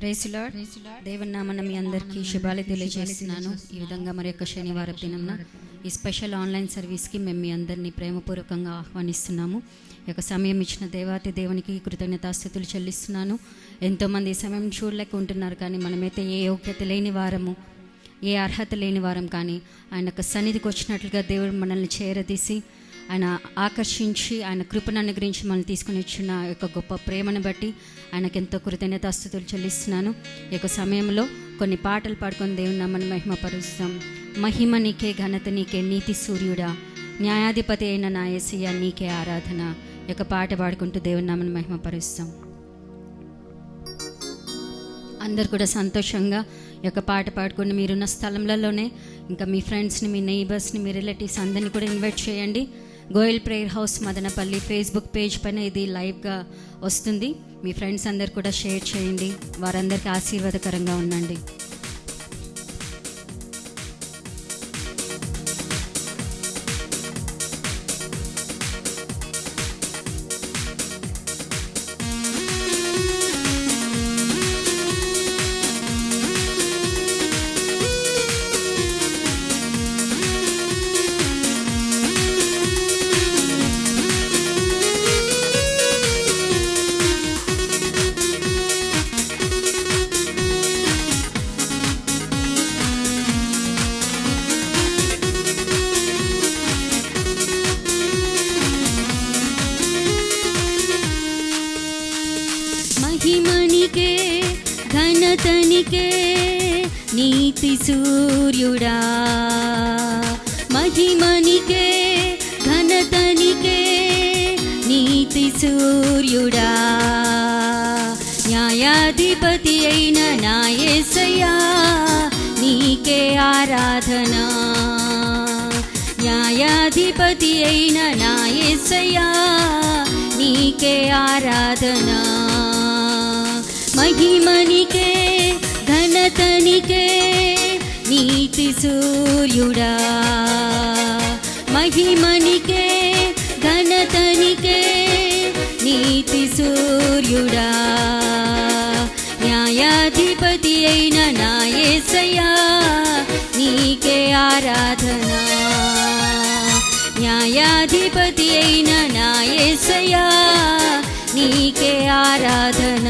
Praise lord. దేవుని నామమున మీ అందరికీ శుభాలు తెలియజేస్తున్నాను. ఈ విధంగా మరి యొక్క శనివారం దినంన ఈ స్పెషల్ ఆన్లైన్ సర్వీస్కి మేము మీ అందరినీ ప్రేమపూర్వకంగా ఆహ్వానిస్తున్నాము. ఈ యొక్క సమయం ఇచ్చిన దేవాతి దేవునికి కృతజ్ఞతాస్తుతులు చెల్లిస్తున్నాను. ఎంతోమంది ఈ సమయం చూడలేక ఉంటున్నారు, కానీ మనమైతే ఏ యోగ్యత లేని వారము, ఏ అర్హత లేని వారం, కానీ ఆయన యొక్క సన్నిధికి వచ్చినట్లుగా దేవుడు మనల్ని చేరదీసి ఆయన ఆకర్షించి ఆయన కృపను అనుగ్రహించి మనల్ని తీసుకుని వచ్చిన యొక్క గొప్ప ప్రేమను బట్టి ఆయనకు ఎంతో కృతజ్ఞతాస్తుతులు చెల్లిస్తున్నాను. ఈ యొక్క సమయంలో కొన్ని పాటలు పాడుకొని దేవుని నామమున మహిమపరుస్తాం. మహిమ నీకే, ఘనత నీకే, నీతి సూర్యుడా, న్యాయాధిపతి అయిన నా యేసయ్య నీకే ఆరాధన. ఈ యొక్క పాట పాడుకుంటూ దేవుని నామమున మహిమపరుస్తాం. అందరు కూడా సంతోషంగా ఈ యొక్క పాట పాడుకొని మీరున్న స్థలంలోనే ఇంకా మీ ఫ్రెండ్స్ని, మీ నైబర్స్ని, మీ రిలేటివ్స్ అందరినీ కూడా ఇన్వైట్ చేయండి. Goyal prayer house Madanapalle Facebook page పైన ఇది లైవ్గా వస్తుంది. మీ ఫ్రెండ్స్ అందరు కూడా షేర్ చేయండి. వారందరికీ ఆశీర్వాదకరంగా ఉండండి. మహిమనికే, ఘనతనికే, నీతి సూర్యుడా. మహిమనికే, ఘనతనికే, నీతి సూర్యుడా. న్యాయాధిపతి అయిన నా యేసయ్యా నీకే ఆరాధన. న్యాయాధిపతి అయిన నా యేసయ్యా నీకే ఆరాధన. మహిమనికే, ఘనతనికే, నీతి సూర్యుడా. మహిమనికే, ఘనతనికే, నీతి సూర్యుడా. న్యాయాధిపతి అయిన నా యేసయ్యా నీకే ఆరాధన. న్యాయాధిపతి అయిన నా యేసయ్యా నీకే ఆరాధన.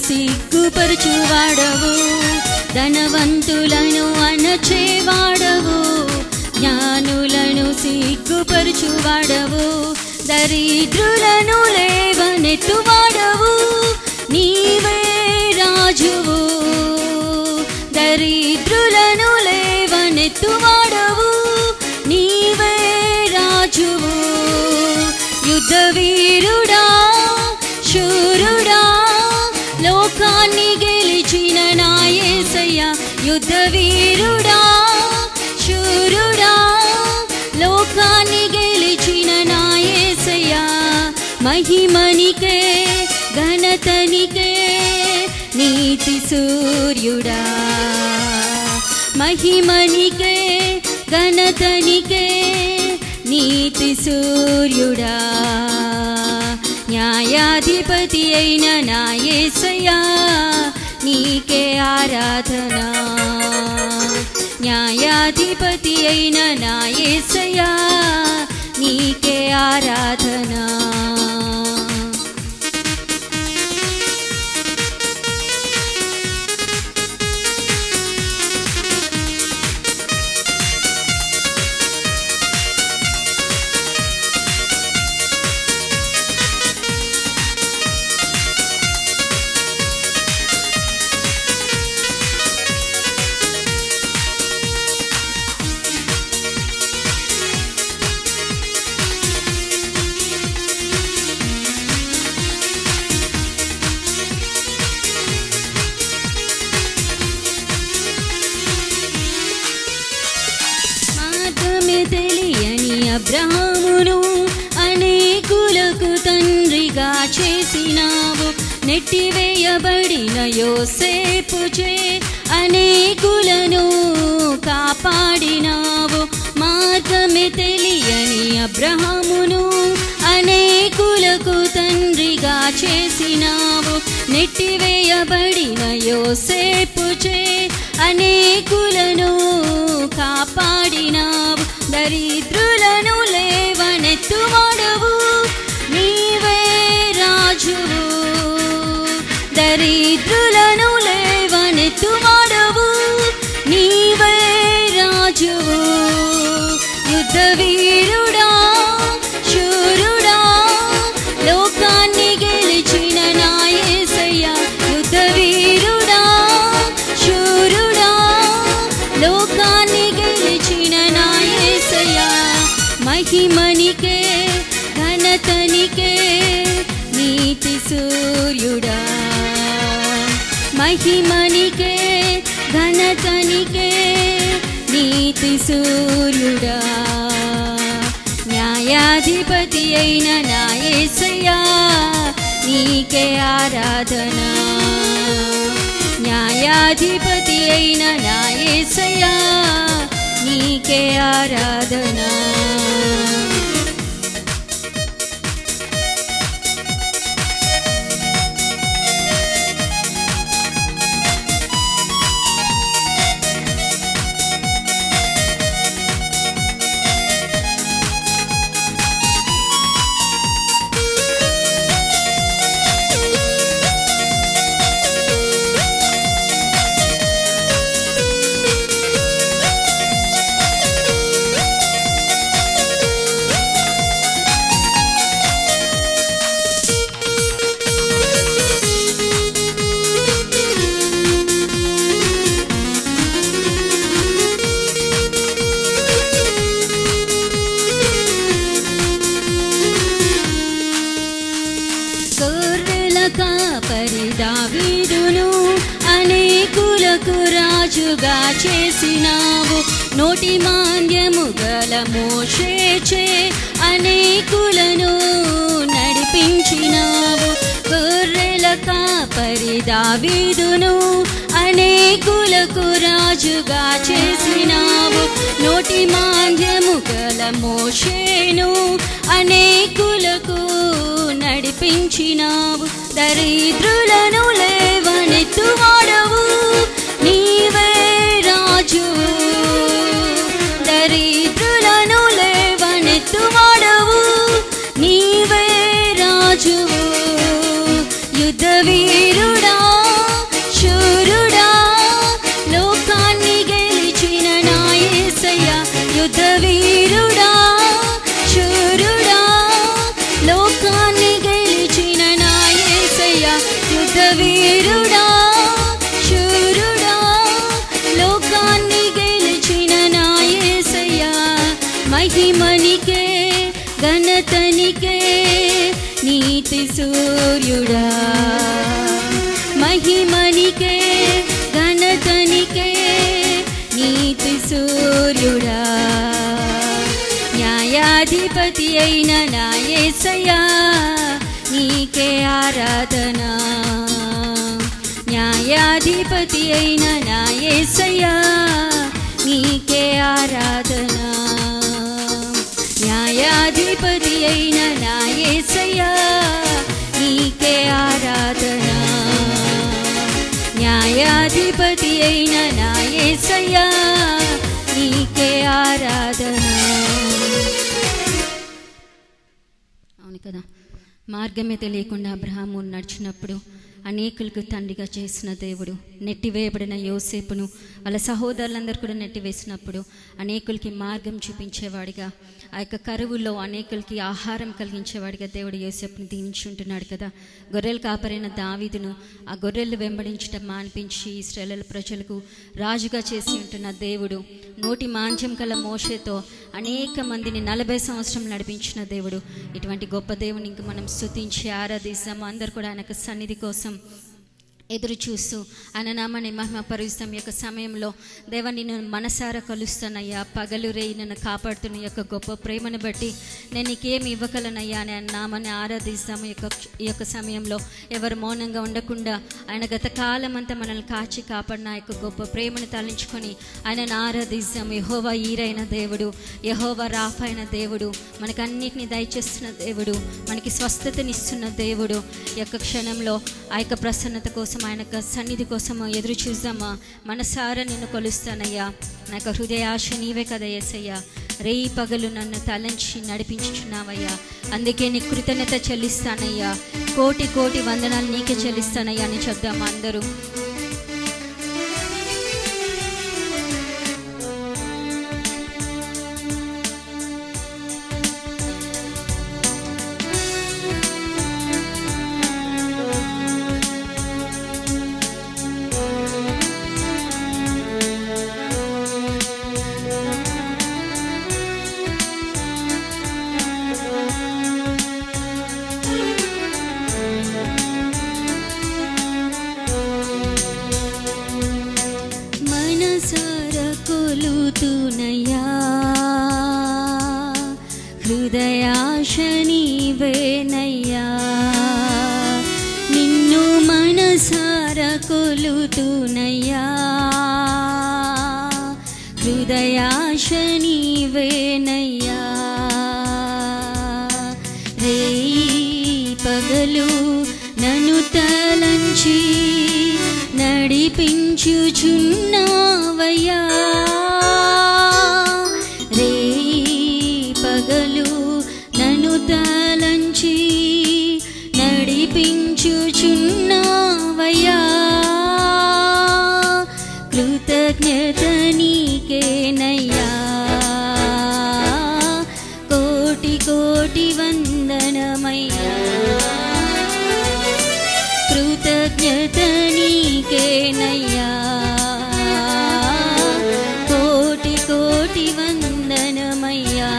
సిగ్గుపరచువాడవు, ధనవంతులను అణచేవాడవు, జ్ఞానులను సిగ్గుపరచువాడవు, దరిద్రులను లేవనెత్తువాడవు, నీవే రాజువు. దరిద్రులను లేవనెత్తువాడవు, నీవే రాజువు. యుద్ధ వీరుడా, శూరుడా, లోకాన్ని గెలిచిన నా యేసయ్యా. యుద్ధ వీరుడా, శూరుడా, లోకాన్ని గెలిచిన నా యేసయ్యా. మహిమనికే, ఘనతనికే, నీతి సూర్యుడా. మహిమనికే, ఘనతనికే, నీతి సూర్యుడా. న్యాయాధిపతి అయిన నా యేసయ్యా నీకే ఆరాధన. న్యాయాధిపతి అయిన నా యేసయ్యా నీకే ఆరాధన. తెలియని అబ్రహామును అనేకులకు తండ్రిగా చేసినావు. నెట్టివేయబడిన యోసేపుచే అనేకులను కాపాడినావు. మార్గమే తెలియని అబ్రహామును అనేకులకు తండ్రిగా చేసినావు. నెట్టివేయబడిన యోసేపుచే అనేకులను కాపాడినావు. దరిద్రులను లేవనెత్తువాడవు నీవే రాజువు. దరిద్రులను లేవనెత్తువాడవు నీవే రాజువు. యుద్ధ వీరుడా శూరుడా లోకాన్ని గెలిచిన నా యేసయ్యా. యుద్ధ వీరుడా శూరుడా లోకాన్ని గెలిచిన నా యేసయ్యా. మహిమనికే ఘనతనికే నీతి సూర్యుడా. మహిమనికే ఘనతనికే నీతి సూర్యుడా. న్యాయాధిపతి అయిన నా యేసయ్యా నీకే ఆరాధన. న్యాయాధిపతి అయిన నా యేసయ్యా నీకే ఆరాధన. కాపరి దావీదును అనేకులకు రాజుగా చేసినావు. నోటి మాంద్యము గల మోషేచే అనేకులను నడిపించినావు. గొర్రెల కాపరి దావీదును అనేకులకు రాజుగా చేసినావు. నోటి మాంద్యము గల మోషేను అనేకులకు నడిపించినావు. దరిద్రులను లేవనెత్తువాడవు నీవే రాజువు. దరిద్రులను లేవనెత్తువాడవు నీవే రాజువు. యుద్ధ వీరుడా శూరుడా లోకాన్ని గెలిచిన నా యేసయ్యా. యుద్ధ వీరుడా శూరుడా లోకాన్ని గెలిచిన నా యేసయ్యా. యుద్ధ వీరుడా శూరుడా లోకాన్ని గెలిచిన నా యేసయ్యా. మహిమనికే ఘనతనికే నీతి సూర్యుడా. మహిమనికే ఘనతనికే నీతి సూర్యుడా. న్యాయాధిపతి అయిన నా యేసయ్యా నీకే ఆరాధన. న్యాయాధిపతి అయిన నా యేసయ్యా నీకే ఆరాధన. న్యాయాధిపతి అయిన నా యేసయ్యా నీకే ఆరాధన. న్యాయాధిపతి అయిన నా యేసయ్యా నీకే ఆరాధన. అవును కదా, మార్గమే తెలియకుండా అబ్రహాము నడిచినప్పుడు అనేకులకు తండ్రిగా చేసిన దేవుడు, నెట్టివేయబడిన యోసేపును వాళ్ళ సహోదరులందరూ కూడా నెట్టివేసినప్పుడు అనేకులకి మార్గం చూపించేవాడిగా, ఆ యొక్క కరువులో అనేకులకి ఆహారం కలిగించేవాడిగా దేవుడు యోసేపుని దీవించుంటున్నాడు కదా. గొర్రెలు కాపరైన దావీదును ఆ గొర్రెలు వెంబడించడం మానిపించి ఇశ్రాయేలు ప్రజలకు రాజుగా చేసి ఉంటున్న దేవుడు, నోటి మాంద్యం కల మోషేతో అనేక మందిని 40 సంవత్సరం నడిపించిన దేవుడు. ఇటువంటి గొప్ప దేవుని ఇంక మనం స్తుతించి ఆరాధిస్తాము. అందరు కూడా ఆయన సన్నిధి కోసం ఎదురు చూస్తూ ఆయన నామాన్ని మహిమపరుస్తాం. ఈ యొక్క సమయంలో దేవా నిన్ను మనసారా కలుస్తానయ్యా, పగలు రేయి నన్ను కాపాడుతున్న ఈ యొక్క గొప్ప ప్రేమను బట్టి నేను నీకేమి ఇవ్వగలనయ్యా అని ఆయన నామాన్ని ఆరాధిస్తాము. ఈ యొక్క సమయంలో ఎవరు మౌనంగా ఉండకుండా ఆయన గత కాలం అంతా మనల్ని కాచి కాపాడిన ఆ యొక్క గొప్ప ప్రేమను తలంచుకొని ఆయనను ఆరాధిస్తాము. యెహోవా ఈరైన దేవుడు, యెహోవా రాఫా అయిన దేవుడు, మనకు అన్నిటినీ దయచేస్తున్న దేవుడు, మనకి స్వస్థతనిస్తున్న దేవుడు. ఈ యొక్క క్షణంలో ఆ యొక్క ప్రసన్నత కోసం, ఆయన యొక్క సన్నిధి కోసం ఎదురు చూద్దామా. మనసారా నిన్ను కొలుస్తానయ్యా, నా యొక్క హృదయాశ నీవే కదా యేసయ్యా. రేయి పగలు నన్ను తలంచి నడిపించుచున్నావయ్యా, అందుకే నీ కృతజ్ఞత చెల్లిస్తానయ్యా. కోటి కోటి వందనాలు నీకే చెల్లిస్తానయ్యా అని చెప్దామా అందరూ. కొలుతునయ్యా, హృదయాశ నీవేనయ్యా, నిన్ను మనసార కొలుతునయ్యా, హృదయాశ నీవేనయ్యా. రేయి పగలు నన్ను తలంచి నడిపించుచున్నావయ్యా, రేయి పగలు నన్ను తలంచి నడిపించుచున్నావయ్యా. కృతజ్ఞత నీకేనయ్యా, కోటి కోటి వందనమయ్యా. కృతజ్ఞత నీకేనయ్యా, కోటి కోటి వందనమయ్యా.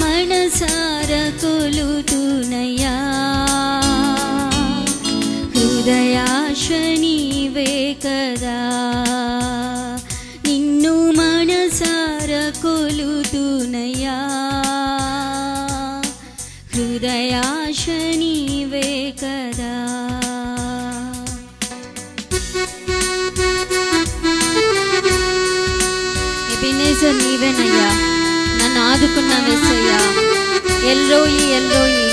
మనసార కొలుతునయ్యా, హృదయాశ నీవే కదా, నిన్ను మనసార కొలుతునయ్యా, హృదయాశ నీవే కదా. ఎబెనేజర్ నీవేనయ్యా, నన్ను ఆదుకున్నావేసయ్యా. ఎల్రోయి ఎల్రోయి,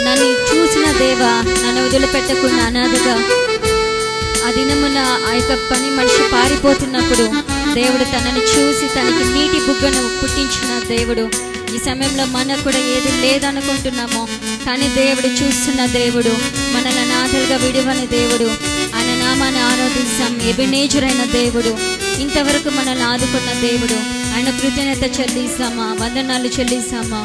నన్ను చూసిన దేవా, నన్ను వదిలిపెట్టకుండా అనాథగా. ఆ దినమున ఆ యొక్క పని మనిషి పారిపోతున్నప్పుడు దేవుడు తనను చూసి తనకి నీటి బుగ్గను పుట్టించిన దేవుడు. ఈ సమయంలో మనకు కూడా ఏది లేదనుకుంటున్నామో, కానీ దేవుడు చూస్తున్న దేవుడు, మనల్ని అనాథలుగా విడివని దేవుడు. ఆయన నామాన్ని ఆరాధిస్తాం. ఎబెనేజర్ అయిన దేవుడు, ఇంతవరకు మనల్ని ఆదుకున్న దేవుడు, ఆయన కృతజ్ఞత చెల్లిస్తామా, వందనాలు చెల్లిస్తామా.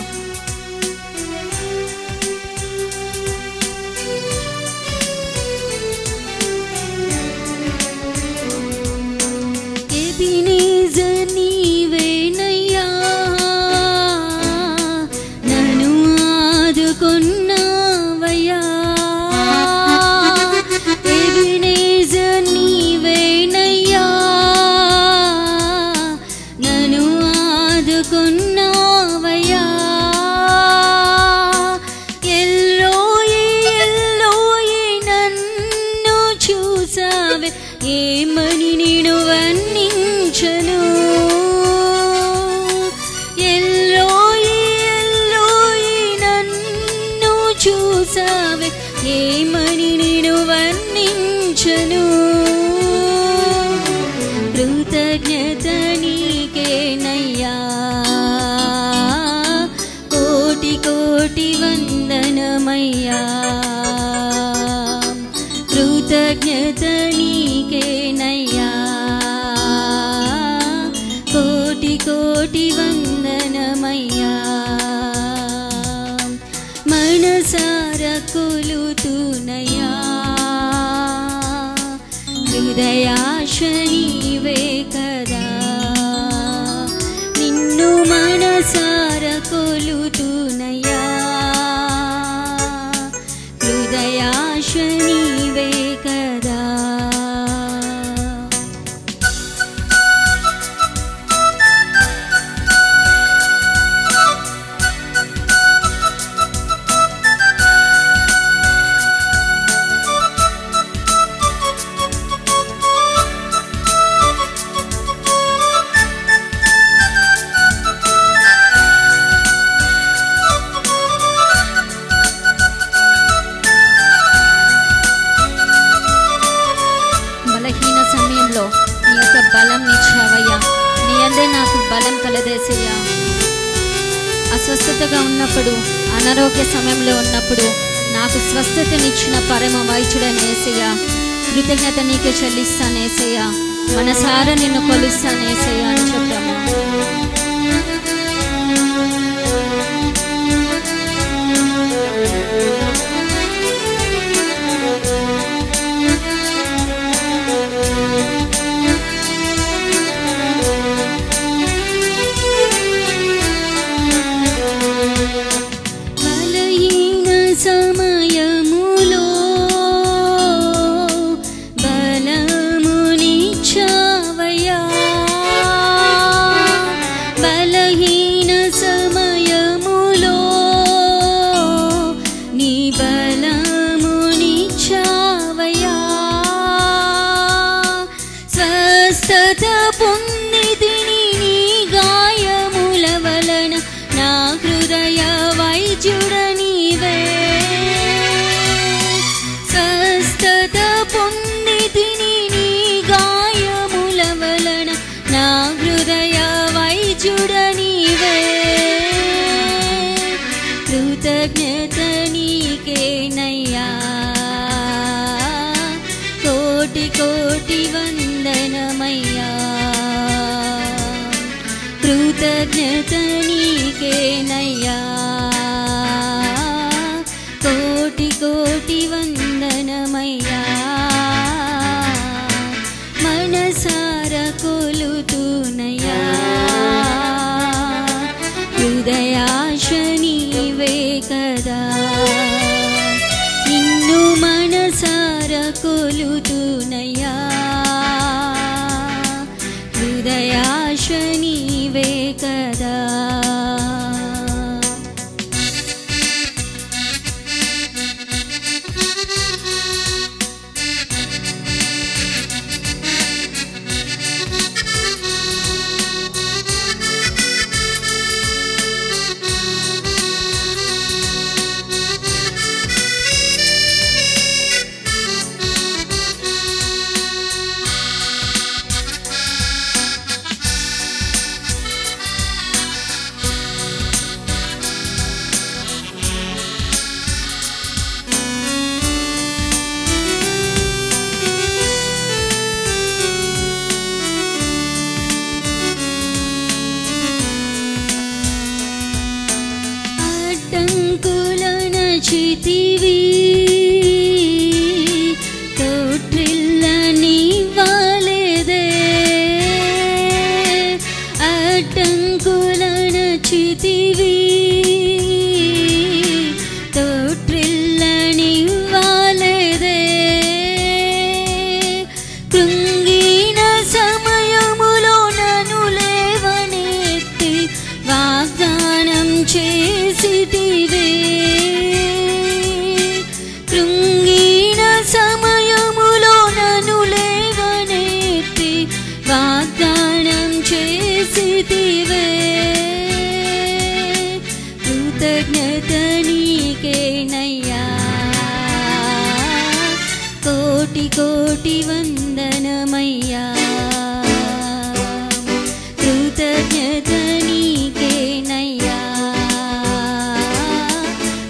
ఎబెనేజర్ నీవేనయ్యా, నన్ను ఆదుకున్నావయ్యా. ఎబెనేజర్ నీవేనయ్యా, నన్ను ఆదుకున్నావయ్యా. ఎల్లోయి ఎల్లోయి, నన్ను చూసావే, ఏమని నేను వర్ణించను. ఎల్లోయి ఎల్లోయి, నన్ను చూసావే, ఏమని నేను వర్ణించను. కృతజ్ఞత నీకేనయ్యా, కోటి కోటి వందనమయ్యా. కృతజ్ఞత నీకేనయ్యా, కోటి కోటి వందనమయ్యా. మనసార కొలుతునయ్యా, హృదయాశ నీవే కదా, నిన్ను మనసార కొలుతునయ్యా, హృదయాశ నీ చాలదేసయ్యా. అస్వస్థతగా ఉన్నప్పుడు, అనారోగ్య సమయంలో ఉన్నప్పుడు నాకు స్వస్థతనిచ్చిన పరమ వైద్యుడైన యేసయ్యా, కృతజ్ఞత నీకే చెల్లిస్తాను యేసయ్యా. మనసారా నిన్ను కొలుస్తాను యేసయ్యా అని చెప్పాము. కృతజ్ఞత నీకేనయ్యా, కోటి కోటి వందనమయ్యా. కృతజ్ఞత నీకేనయ్యా, కోటి కోటి వందనమయ్యా. మనసార కొలుతునయ్యా, హృదయాశ నీవే కదా. నిన్ను మనసార కొలుతునయ్యా, హృదయాశ నీవే కదా. చితివి తోట్రిల్ల నీవాలేదే, అడ్డంకులన చితివి తోట్రిల్ల నీవాలేదే. కృంగిన సమయములో నన్ను లేవనెత్తి వాగ్దానం చేసితివే. సమయములో నన్ను లేవనెత్తి వాగ్దానం చేసితివే. కృతజ్ఞత నీకేనయ్యా, కోటి కోటి వందనమయ్యా. కృతజ్ఞత నీకేనయ్యా,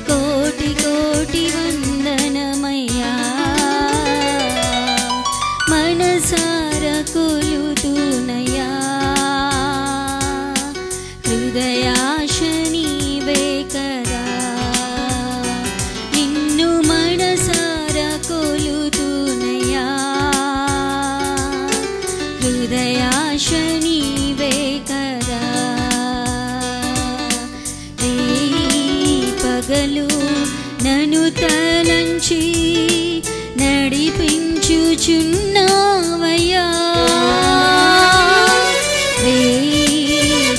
కోటి కోటి వందనమయ్యా. మనసార కొలుతునయ్యా, హృదయాశ నీవే కదా. నిన్ను మనసార కొలుతునయ్యా, హృదయాశ నీవే కదా. పగలు నన్ను తలంచి నడిపించుచున్నావయ్యా.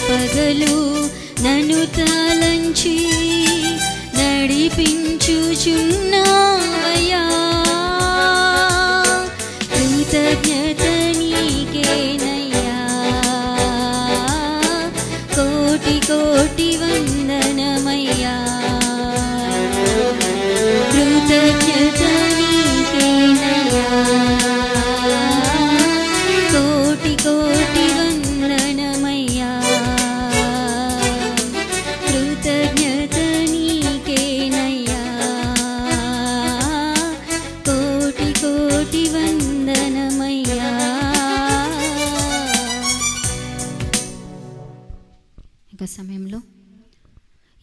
పగలు నన్ను తలంచి నడిపించుచున్నావయ్యా. కృతజ్ఞత నీకేనయ్యా, కోటి కోటి వందనమయ్యా. కృతజ్ఞత నీకేనయ్యా, ఇంకా సమయంలో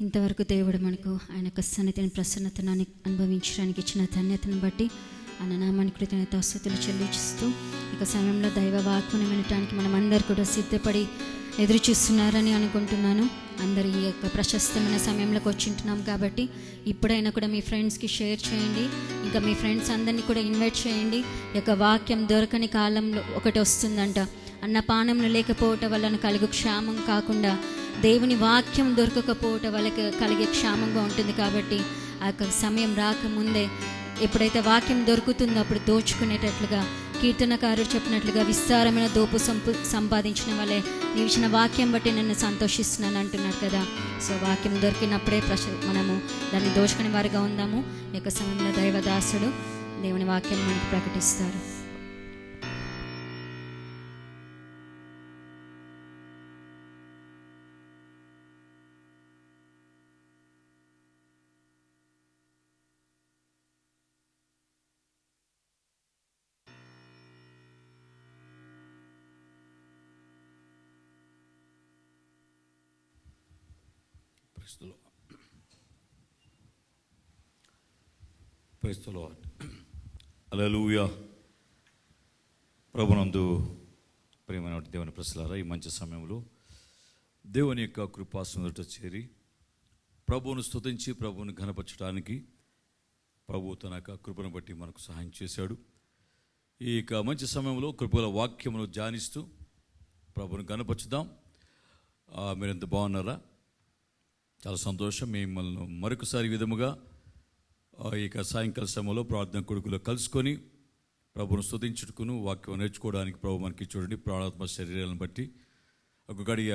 ఇంతవరకు దేవుడు మనకు ఆయన యొక్క సన్నిధిని ప్రసన్నతను అనుభవించడానికి ఇచ్చిన ధన్యతను బట్టి ఆయన నామానికి కృతజ్ఞతాస్తుతులు చెల్లిస్తూ ఇక సమయంలో దైవ వాక్కుని వినటానికి మనమందరూ కూడా సిద్ధపడి ఎదురు చూస్తున్నారని అనుకుంటున్నాను. అందరు ఈ యొక్క ప్రశస్తమైన సమయంలోకి వచ్చింటున్నాం కాబట్టి ఇప్పుడైనా కూడా మీ ఫ్రెండ్స్కి షేర్ చేయండి. ఇంకా మీ ఫ్రెండ్స్ అందరినీ కూడా ఇన్వైట్ చేయండి. ఈ యొక్క వాక్యం దొరకని కాలంలో ఒకటి వస్తుందంట, అన్నపానంలో లేకపోవటం వలన కలుగు క్షామం కాకుండా దేవుని వాక్యం దొరకకపోవటం వాళ్ళకి కలిగే క్షామంగా ఉంటుంది. కాబట్టి ఆ యొక్క సమయం రాకముందే ఎప్పుడైతే వాక్యం దొరుకుతుందో అప్పుడు దోచుకునేటట్లుగా కీర్తనకారుడు చెప్పినట్లుగా విస్తారమైన దోపు సంపాదించిన వాళ్ళే నిలిచిన వాక్యం బట్టి నన్ను సంతోషిస్తున్నాను అంటున్నాడు కదా. సో వాక్యం దొరికినప్పుడే మనము దాన్ని దోచుకునే వారిగా ఉందాము. ఈ యొక్క సమయంలో దైవదాసుడు దేవుని వాక్యాన్ని మనకు ప్రకటిస్తారు. Praise the Lord. హల్లెలూయా. ప్రభునందు ప్రియమైన దేవుని ప్రజలారా, ఈ మంచి సమయంలో దేవుని యొక్క కృపాసనతో చేరి ప్రభువును స్తుతించి ప్రభువును ఘనపరచడానికి ప్రభువు తన యొక్క కృపను బట్టి మనకు సహాయం చేశాడు. ఈ యొక్క మంచి సమయంలో కృపల వాక్యమును ధ్యానిస్తూ ప్రభువును ఘనపరచుదాం. మీరెంత బాగున్నారా? చాలా సంతోషం. మిమ్మల్ని మరొకసారి విధముగా ఇక సాయంకాల సమయంలో ప్రార్థన కొడుకులో కలుసుకొని ప్రభువును స్తుతించుటకును వాక్యం నేర్చుకోవడానికి ప్రభు మనకి చూడండి ప్రాణాత్మ శరీరాలను బట్టి ఒక గడియ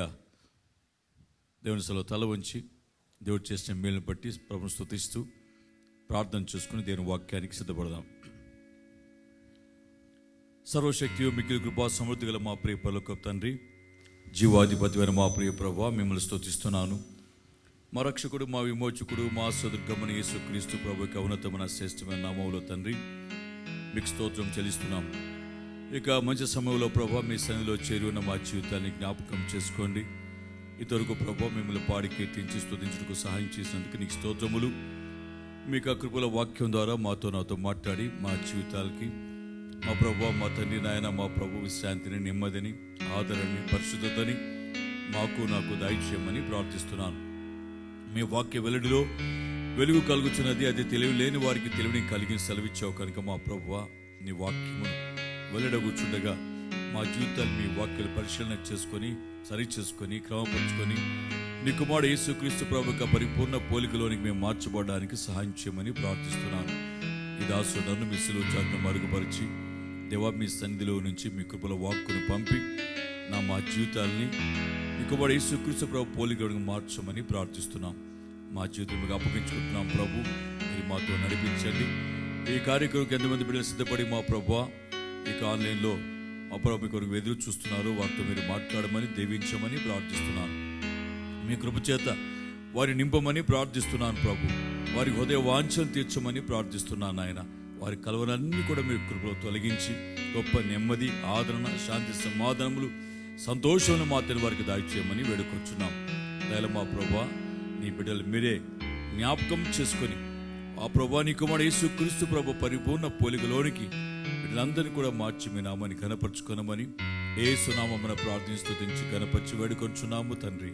దేవుని సలో తల వంచి దేవుడు చేసిన మేలును బట్టి ప్రభువును స్తుతిస్తూ ప్రార్థన చేసుకుని దేవుని వాక్యానికి సిద్ధపడదాం. సర్వశక్తియు మిక్కిలి కృపా సమృద్ధి గల మా ప్రియ పరలోకపు తండ్రి, జీవాధిపతి అయిన మా ప్రియ ప్రభువా, మిమ్మల్ని స్తుతిస్తున్నాను. మా రక్షకుడు, మా విమోచకుడు, మా సదుర్గమని యేసుక్రీస్తు ప్రభువుకి ఉన్నతమైన శ్రేష్టమైన నామములో తండ్రి మీకు స్తోత్రం చెల్లిస్తున్నాం. ఇక మంచి సమయంలో ప్రభు మీ సన్నిధిలో చేరి ఉన్న మా జీవితాన్ని జ్ఞాపకం చేసుకోండి. ఇంతవరకు ప్రభు మిమ్మల్ని పాడి కీర్తించి స్తుతించుటకు సహాయం చేసినందుకు నీకు స్తోత్రములు. మీకు ఆ కృపల వాక్యం ద్వారా నాతో మాట్లాడి మా జీవితాలకి మా ప్రభు, మా తండ్రి నాయన, మా ప్రభు విశ్రాంతిని, నెమ్మదిని, ఆదరణని, పరిశుద్ధతని నాకు దయచేయమని ప్రార్థిస్తున్నాను. మీ వాక్య వెల్లడిలో వెలుగు కలుగుతున్నది, అది తెలివి లేని వారికి తెలివిని కలిగి సెలవిచ్చావు కనుక మా ప్రభువా, నీ వాక్యమును వెల్లడగూర్చుండగా మా జీవితాలు మీ వాక్యాలు పరిశీలన చేసుకొని సరిచేసుకొని క్రమపరుచుకొని నీ కుమారుడు యేసుక్రీస్తు ప్రభు యొక్క పరిపూర్ణ పోలికలోనికి మేము మార్చబడడానికి సహాయం చేయమని ప్రార్థిస్తున్నాను. ఈ దాసు నన్ను మీ సిలువ చాటును మరుగుపరిచి దేవా మీ సన్నిధిలో నుంచి మీ కృపల వాక్కును పంపి మా జీవితాలని మీ కుమారుడు యేసుక్రీస్తు ప్రభు పోలికలోనికి మార్చమని ప్రార్థిస్తున్నాం. మా జీవితం మీకు అప్పగించుకుంటున్నాం ప్రభు, మీరు మాతో నడిపించండి. ఈ కార్యక్రమం ఎంతమంది బిడ్డలు సిద్ధపడి మా ప్రభువా ఇక ఆన్లైన్లో మా ప్రభు మీ కొరకు ఎదురు చూస్తున్నారు, వారితో మీరు మాట్లాడమని దీవించమని ప్రార్థిస్తున్నాను. మీ కృప చేత వారి నింపమని ప్రార్థిస్తున్నాను ప్రభు. వారి హృదయ వాంఛను తీర్చమని ప్రార్థిస్తున్నాను ఆయన. వారి కలవలన్నీ కూడా మీరు కృపలో తొలగించి గొప్ప నెమ్మది, ఆదరణ, శాంతి, సమాధానములు, సంతోషంలో మాత్రం వారికి దాయిచేయమని వేడుకొచ్చున్నాం. దయల మా ప్రభువా, నీ బిడ్డలు మీరే జ్ఞాపకం చేసుకొని ఆ ప్రభువా నీ కుమారుడు యేసుక్రీస్తు ప్రభు పరిపూర్ణ పోలికలోనికి బిడ్డలందరినీ కూడా మార్చి మీ నామాన్ని ఘనపరచుకొనమని యేసు నామమున ప్రార్థించి స్తుతించి ఘనపరిచి వేడుకొంచున్నాము తండ్రి,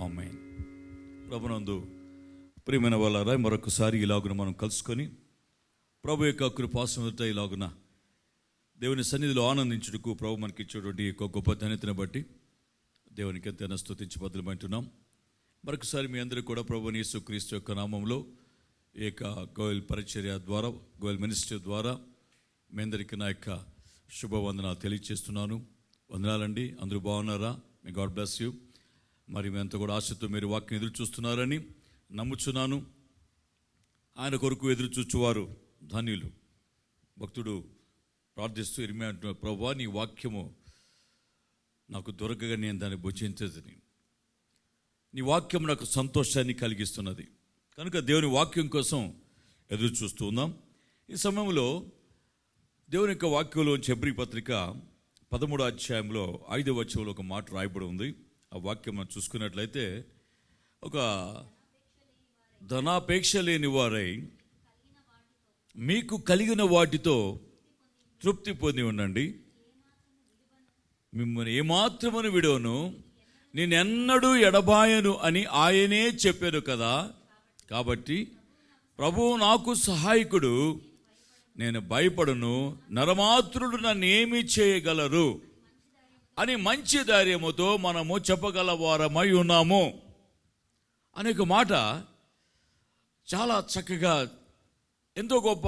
ఆమేన్. ప్రభునందు ప్రియమైన వాళ్ళారా, మరొకసారి ఇలాగున మనం కలుసుకొని ప్రభు యొక్క కృపాసనత ఇలాగున దేవుని సన్నిధిలో ఆనందించుటకు ప్రభు మనకి ఇచ్చేటువంటి గొప్ప ధన్యతను బట్టి దేవునికి ఎంతైనా స్తుతించి బదులుమంటున్నాం. మరొకసారి మీ అందరూ కూడా ప్రభు యేసుక్రీస్తు యొక్క నామంలో ఈ యొక్క గోయల్ పరిచర్య ద్వారా, గోయల్ మినిస్ట్రీ ద్వారా మీ అందరికీ నా యొక్క శుభవందనాలు తెలియజేస్తున్నాను. వందనాలండి. అందరూ బాగున్నారా? మీ గాడ్ బ్లెస్ యూ. మరి మీ అంతా కూడా ఆశతో మీరు వాక్యం ఎదురు చూస్తున్నారని నమ్ముచున్నాను. ఆయన కొరకు ఎదురు చూచువారు ధన్యులు. భక్తుడు ప్రార్థిస్తూ ఇర్మియా అంటున్నారు, ప్రభువా నీ వాక్యము నాకు దొరకగా నేను దాన్ని భుజించదని. నీ వాక్యం నాకు సంతోషాన్ని కలిగిస్తున్నది కనుక దేవుని వాక్యం కోసం ఎదురు చూస్తూ ఉన్నాం. ఈ సమయంలో దేవుని యొక్క వాక్యంలోంచి హెబ్రీ పత్రిక 13వ అధ్యాయంలో 5వ వచనంలో ఒక మాట రాయబడి ఉంది. ఆ వాక్యం మనం చూసుకున్నట్లయితే, ఒక ధనాపేక్ష లేని వారై మీకు కలిగిన వాటితో తృప్తి పొంది ఉండండి. మిమ్మల్ని ఏమాత్రమును విడవను, నేనెన్నడూ ఎడబాయను అని ఆయనే చెప్పాను కదా. కాబట్టి ప్రభువు నాకు సహాయకుడు, నేను భయపడను, నరమాత్రుడు నన్ను ఏమి చేయగలరు అని మంచి ధైర్యముతో మనము చెప్పగలవారమై ఉన్నాము అనే మాట చాలా చక్కగా, ఎంతో గొప్ప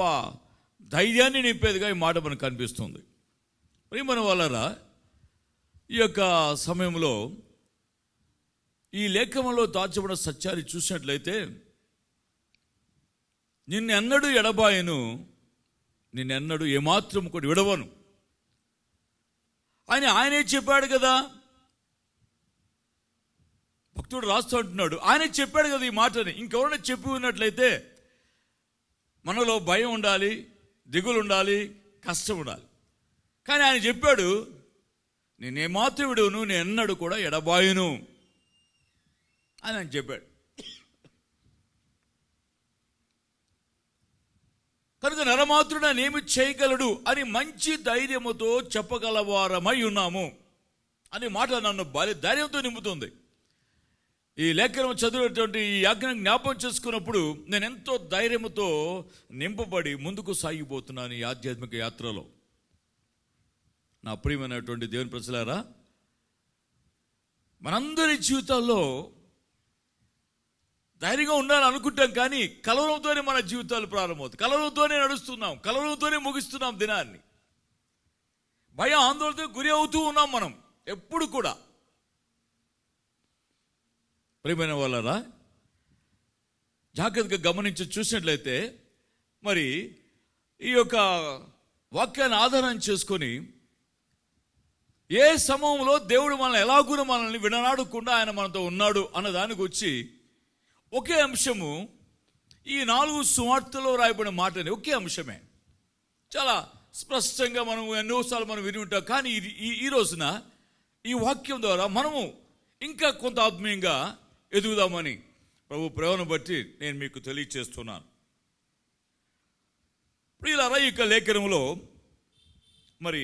ధైర్యాన్ని నింపేదిగా ఈ మాట మనకు కనిపిస్తుంది. ప్రియమైన వాళ్ళరా, ఈ యొక్క సమయంలో ఈ లేఖనంలో దాచబడిన సత్యాన్ని చూసినట్లయితే, నిన్నెన్నడూ ఎడబాయను, నిన్నెన్నడూ ఏమాత్రం కూడా విడవను అని ఆయనే చెప్పాడు కదా. భక్తుడు రాస్తూ అంటున్నాడు, ఆయనే చెప్పాడు కదా ఈ మాటని. ఇంకెవరైనా చెప్పి ఉన్నట్లయితే మనలో భయం ఉండాలి, దిగులు ఉండాలి, కష్టం ఉండాలి. కానీ ఆయన చెప్పాడు, నేనేమాత్రం విడవను, నేను ఎన్నడూ కూడా ఎడబాయను అని ఆయన చెప్పాడు. కనుక నరమాత్రుడు నేనేమి చేయగలడు అని మంచి ధైర్యముతో చెప్పగలవారమై ఉన్నాము అనే మాట నన్ను ధైర్యంతో నింపుతుంది. ఈ లేఖనం చదివేటువంటి ఈ ఆజ్ఞను జ్ఞాపకం చేసుకున్నప్పుడు నేను ఎంతో ధైర్యముతో నింపబడి ముందుకు సాగిపోతున్నాను ఈ ఆధ్యాత్మిక యాత్రలో. నా ప్రియమైనటువంటి దేవుని ప్రజలారా, మనందరి జీవితాల్లో ధైర్యంగా ఉండాలని అనుకుంటాం, కానీ కలవరంతోనే మన జీవితాలు ప్రారంభమవుతాయి. కలవరంతోనే నడుస్తున్నాం, కలవరంతోనే ముగిస్తున్నాం దినాన్ని. భయం, ఆందోళనతో గురి అవుతూ ఉన్నాం మనం ఎప్పుడు కూడా. ప్రియమైన వాళ్ళరా, జాగ్రత్తగా గమనించి చూసినట్లయితే, మరి ఈ యొక్క వాక్యాన్ని ఆధారం చేసుకొని ఏ సమయంలో దేవుడు మనల్ని ఎలాగూ మనల్ని విడనాడకుండా ఆయన మనతో ఉన్నాడు అన్న దానికి వచ్చి ఒకే అంశము, ఈ 4 సువార్తలో రాయబడిన మాటని ఒకే అంశమే చాలా స్పష్టంగా మనం ఎన్నోసార్లు మనం విని ఉంటాం. కానీ ఈ రోజున ఈ వాక్యం ద్వారా మనము ఇంకా కొంత ఆత్మీయంగా ఎదుగుదామని ప్రభు ప్రేమను బట్టి నేను మీకు తెలియచేస్తున్నాను. ప్రియులారా, ఈ యొక్క లేఖనంలో మరి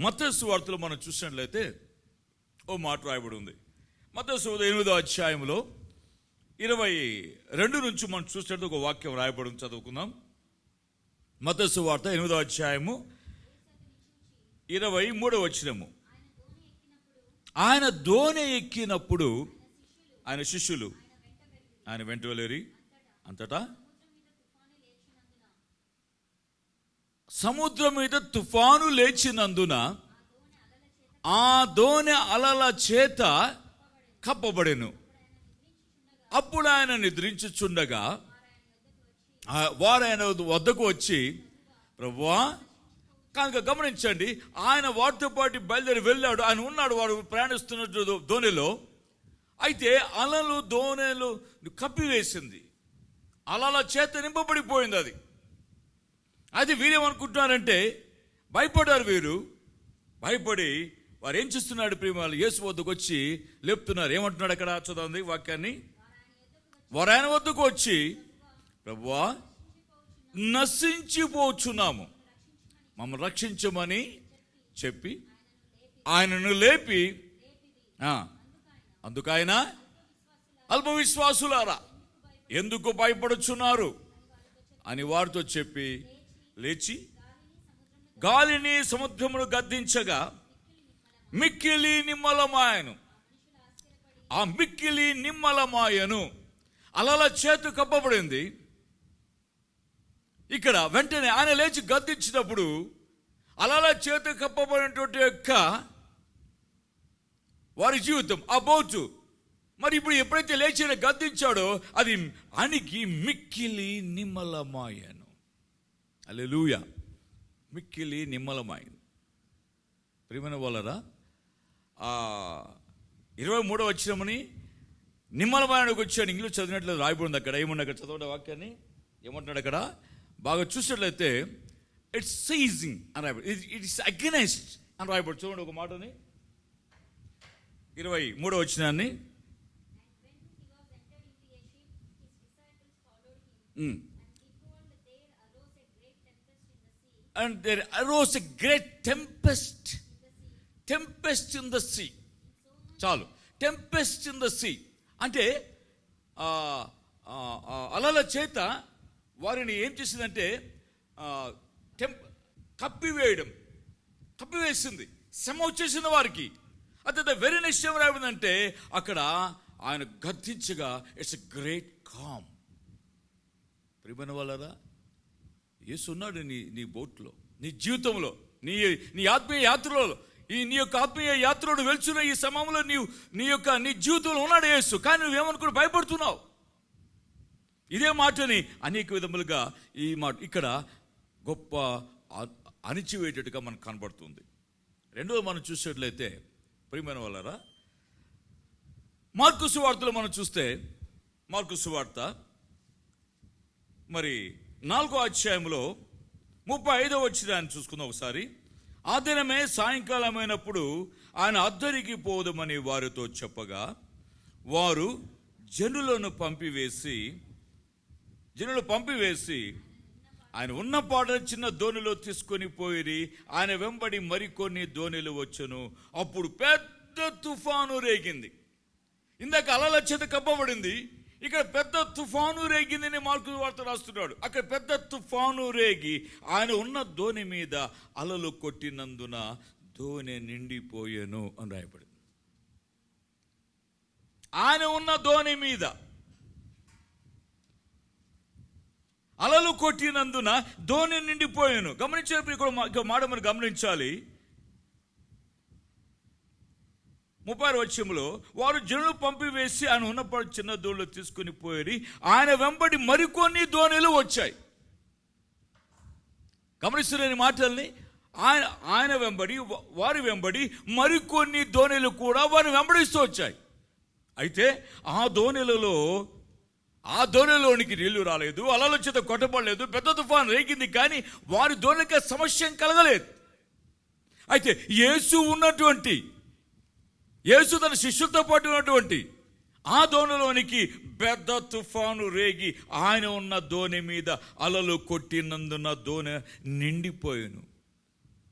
మత్తయి సువార్తలో మనం చూసినట్లయితే ఓ మాట రాయబడి ఉంది. మత్తయి సువార్త 8వ అధ్యాయంలో 22 నుంచి మనం చూసినట్టు ఒక వాక్యం రాయబడి చదువుకుందాం. మత్తయి సువార్త 8వ అధ్యాయము 23వ వచనము. ఆయన దోణి ఎక్కినప్పుడు ఆయన శిష్యులు ఆయన వెంట వెళ్ళేరి. అంతటా సముద్రం మీద తుఫాను లేచినందున ఆ దోణి అలల చేత కప్పబడెను. అప్పుడు ఆయన నిద్రించుచుండగా వారు ఆయన వద్దకు వచ్చి, ప్రభువా, కనుక గమనించండి, ఆయన వారితో పాటు బయలుదేరి వెళ్ళాడు, ఆయన ఉన్నాడు, వాడు ప్రయాణిస్తున్నట్టు దోణిలో. అయితే అలలు దోణిలు కప్పివేసింది, అలల చేత నింపబడిపోయింది. అది వీరేమనుకుంటున్నారంటే, భయపడ్డారు వీరు. భయపడి వారు ఏం చేస్తున్నాడు, ప్రియమాలు యేసు వద్దకు వచ్చి లేపుతున్నారు. ఏమంటున్నాడు అక్కడ చదవండి వాక్యాన్ని. వారు ఆయన వద్దకు వచ్చి, ప్రభువా, నశించిపోచున్నాము, మమ్మల్ని రక్షించమని చెప్పి ఆయనను లేపి, అందుకు ఆయన, అల్ప విశ్వాసులారా ఎందుకు భయపడుచున్నారు అని వారితో చెప్పి లేచి గాలిని సముద్రమును గద్దించగా మిక్కిలి నిమ్మలమాయను. ఆ మిక్కిలి నిమ్మలమాయను అలల చేతు కప్పబడింది. ఇక్కడ వెంటనే ఆయన లేచి గద్దించినప్పుడు అలల చేతు కప్పబడినటువంటి యొక్క వారి జీవితం, ఆ బోటు మరి ఇప్పుడు ఎప్పుడైతే లేచి గద్దించాడో అది అణిగి మిక్కిలి నిమ్మలమాయను. హల్లెలూయా. మిక్కిలి నిమ్మలమాయను. ప్రియమైన వాళ్ళరా, 23వ వచనముని నిమ్మలమాయనకు వచ్చాడు. ఇంగ్లీష్ చదివినట్లేదు రాయబడింది అక్కడ. ఏముంది అక్కడ చదవండి వాక్యాన్ని. ఏమంటున్నాడు అక్కడ బాగా చూసినట్లయితే, ఇట్స్ సీజింగ్ అని రాయబడి, ఇట్స్ అగెనెస్ట్ అని రాయబడి. చూడండి ఒక మాటని, 23వ వచనాన్ని. And there arose a great tempest in the sea. చాలు, టెంపెస్ట్ ఇన్ ద సీ అంటే అలల చేత వారిని ఏం చేసిందంటే కప్పివేసింది, శ్రమ వచ్చేసింది వారికి. అదే వెరీ నెక్స్ట్ ఏం రాబడిందంటే అక్కడ ఆయన గద్దించగా ఇట్స్ ఎ గ్రేట్ కామ్. ప్రియమైన వాళ్ళరా, యేసు ఉన్నాడు నీ బోట్లో, నీ జీవితంలో, నీ ఆత్మీయ యాత్రలో, నీ యొక్క ఆత్మీయ యాత్రలో వెళ్తున్న ఈ సమయంలో నీ జీవితంలో ఉన్నాడు యేసు. కానీ నువ్వేమనుకుని భయపడుతున్నావు. ఇదే మాటని అనేక విధములుగా ఈ మాట ఇక్కడ గొప్ప అణిచివేటట్టుగా మనకు కనబడుతుంది. రెండోది మనం చూసేట్లయితే ప్రియమైన వాళ్ళరా, మార్కు సువార్తలో మనం చూస్తే, మార్కు సువార్త మరి 4వ అధ్యాయంలో 35వ వచనాన్ని చూసుకుందాం ఒకసారి. ఆ దినమే సాయంకాలమైనప్పుడు ఆయన అద్దరికి పోదమని వారితో చెప్పగా వారు జనులను పంపివేసి ఆయన ఉన్న పాట చిన్న దోణిలో తీసుకొని పోయి ఆయన వెంబడి మరికొన్ని దోణిలు వచ్చును. అప్పుడు పెద్ద తుఫాను రేగింది. ఇందాక అలల చేత కప్పబడింది, ఇక్కడ పెద్ద తుఫాను రేగిందని మార్కు వార్త రాస్తున్నాడు. అక్కడ పెద్ద తుఫాను రేగి ఆయన ఉన్న దోణి మీద అలలు కొట్టినందున దోణి నిండిపోయెను అని రాయబడింది. ఆయన ఉన్న దోణి మీద అలలు కొట్టినందున దోణి నిండిపోయాను. గమనించినప్పుడు ఇక్కడ మాట మనం గమనించాలి. 30వ వచనంలో వారు జనులు పంపివేసి ఆయన ఉన్నప్పుడు చిన్న దోణిలో తీసుకుని పోయి ఆయన వెంబడి మరికొన్ని దోణిలు వచ్చాయి. గమనిస్తున్న మాటల్ని, ఆయన వెంబడి వారి వెంబడి మరికొన్ని దోణిలు కూడా వారిని వెంబడిస్తూ వచ్చాయి. అయితే ఆ దోణిలోనికి నీళ్లు రాలేదు, అలల చేత కొట్టబడలేదు, పెద్ద తుఫాను రేగింది, కానీ వారి దోణికి సమస్య కలగలేదు. అయితే యేసు తన శిష్యులతో పాటు ఉన్నటువంటి ఆ దోణిలోనికి పెద్ద తుఫాను రేగి ఆయన ఉన్న దోణి మీద అలలు కొట్టినందున దోణి నిండిపోయాను.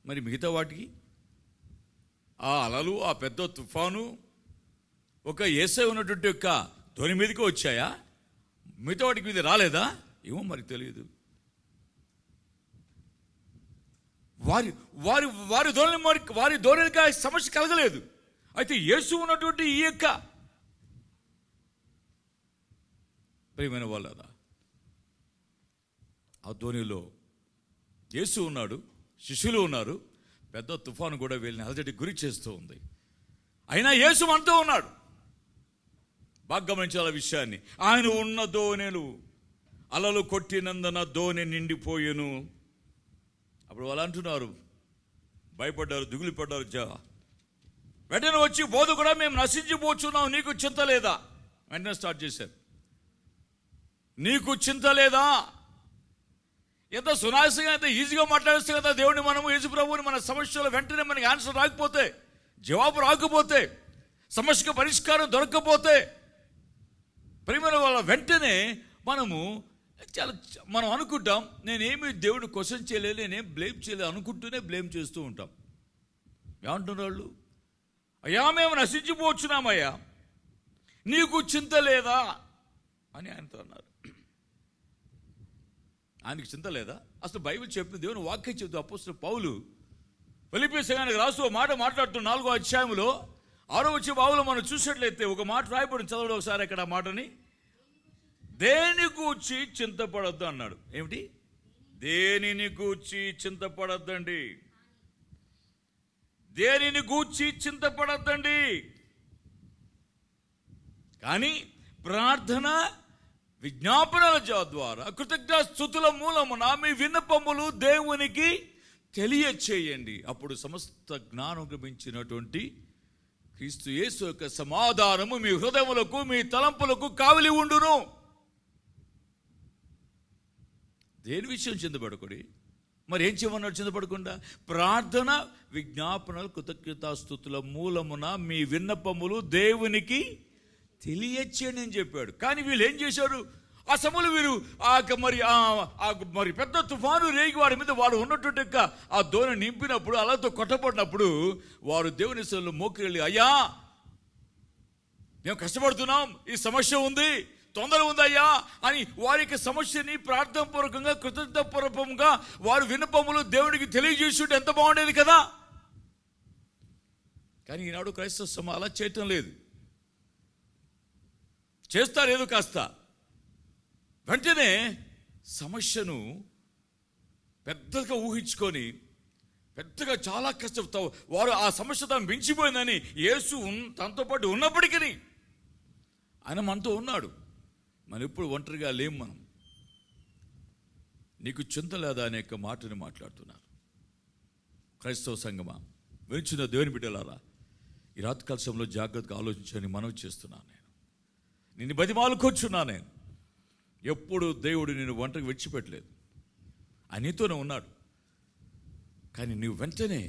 మరి మిగతా వాటికి ఆ అలలు, ఆ పెద్ద తుఫాను ఒక యేసయ్య ఉన్నటువంటి యొక్క దోణి మీదకి వచ్చాయా? మిగతా వాటికి మీద రాలేదా? ఏమో మరి తెలియదు. వారి దోణికి ఆ సమస్య కలగలేదు. అయితే యేసు ఉన్నటువంటి ఈ యొక్క ప్రియమైన వాళ్ళరా, ఆ దోణిలో యేసు ఉన్నాడు, శిష్యులు ఉన్నారు, పెద్ద తుఫాను కూడా వీళ్ళని అలజడికి గురి చేస్తూ ఉంది. అయినా యేసు మనతో ఉన్నాడు. బాగా గమనించాల విషయాన్ని. ఆయన ఉన్న దోణిలు అలలు కొట్టినందున దోణి నిండిపోయెను. అప్పుడు వాళ్ళు అంటున్నారు, భయపడ్డారు, దిగులు పడ్డారు. వెంటనే వచ్చి బోధకుడా మేము నశించిపోతున్నాం, నీకు చింత లేదా? వెంటనే స్టార్ట్ చేశారు. నీకు చింత లేదా? ఎంత సునాయాసంగా, ఎంత ఈజీగా మాట్లాడేస్తే కదా దేవుడిని, మనము యేసు ప్రభువుని మన సమస్యలు వెంటనే మనకి ఆన్సర్ రాకపోతే, జవాబు రాకపోతే, సమస్యకు పరిష్కారం దొరకకపోతే, ప్రియమైన వాళ్ళ వెంటనే మనం అనుకుంటాం, నేనేమి దేవుడిని క్వశ్చన్ చేయలేదు, నేనేం బ్లేమ్ చేయలేదు అనుకుంటూనే బ్లేమ్ చేస్తూ ఉంటాం. ఏమంటున్నారు వాళ్ళు? అయ్యా మేము నశించిపోతున్నామయ్యా, నీకు చింత లేదా అని ఆయనతో అన్నారు. ఆయనకి చింత లేదా? అసలు బైబిల్ చెప్తుంది, దేవుని వాక్యం చెప్తూ అపోస్తలుడు పౌలు ఫిలిప్పీ సంఘానికి రాస్తూ మాట మాట్లాడుతున్న 4వ అధ్యాయంలో 6వ వచనంలో మనం చూసినట్లయితే ఒక మాట రాయబడి చదవడం ఒకసారి. అక్కడ ఆ మాటని, దేని గూర్చి చింతపడద్దు అన్నాడు. ఏమిటి? దేనిని గూర్చి చింతపడద్దండి, దేనిని గూర్చి చింతపడద్దండి, కానీ ప్రార్థన విజ్ఞాపనల ద్వారా కృతజ్ఞతాస్తుతుల మూలమున మీ విన్నపములు దేవునికి తెలియచేయండి. అప్పుడు సమస్త జ్ఞానం మించినటువంటి క్రీస్తు యేసు యొక్క సమాధానము మీ హృదయములకు మీ తలంపులకు కావలి ఉండును. దేని విషయం చింతపడకుడి, మరి ఏం చేయమన్నాడు చింతపడకుండా? ప్రార్థన విజ్ఞాపనలు కృతజ్ఞతాస్తుతుల మూలమున మీ విన్నపములు దేవునికి తెలియచేయండి అని చెప్పాడు. కానీ వీళ్ళు ఏం చేశారు? ఆ సమయంలో వీరు మరి పెద్ద తుఫాను రేగి వారి మీద వారు ఉన్నట్టు ఆ దోణి నింపినప్పుడు, అలాతో కొట్టబడినప్పుడు వారు దేవుని సన్నిధిలో మోకరిల్లి, అయ్యా మేము కష్టపడుతున్నాం, ఈ సమస్య ఉంది, తొందర ఉందయ్యా అని వారికి సమస్యని ప్రార్థనాపూర్వకంగా కృతజ్ఞతాపూర్వకంగా వారు విన్నపములు దేవునికి తెలియజేస్తుంటే ఎంత బాగుండేది కదా. కానీ ఈనాడు క్రైస్తవ సమాజం అలా చేయటం లేదు. చేస్తారు ఏదో కాస్త, వెంటనే సమస్యను పెద్దగా ఊహించుకొని పెద్దగా చాలా కష్టపడతా వారు ఆ సమస్య తను మించిపోయిందని యేసు తనతో పాటు ఉన్నప్పటికీ ఆయన మనతో ఉన్నాడు. మనం ఎప్పుడు ఒంటరిగా లేం. మనం నీకు చింత లేదా అనే మాటని మాట్లాడుతున్నారు. క్రైస్తవ సంఘమా, వినిచిన దేవుని బిడ్డలారా, ఈ రాత్రికాల సమయంలో జాగ్రత్తగా ఆలోచించని మనవి చేస్తున్నాను. నిన్ను బతిమాలుకొచ్చున్నా. నేను ఎప్పుడు దేవుడు నిన్ను ఒంటరికి విడిచిపెట్టలేదు, ఆయన నీతోనే ఉన్నాడు. కానీ నువ్వు వెంటనే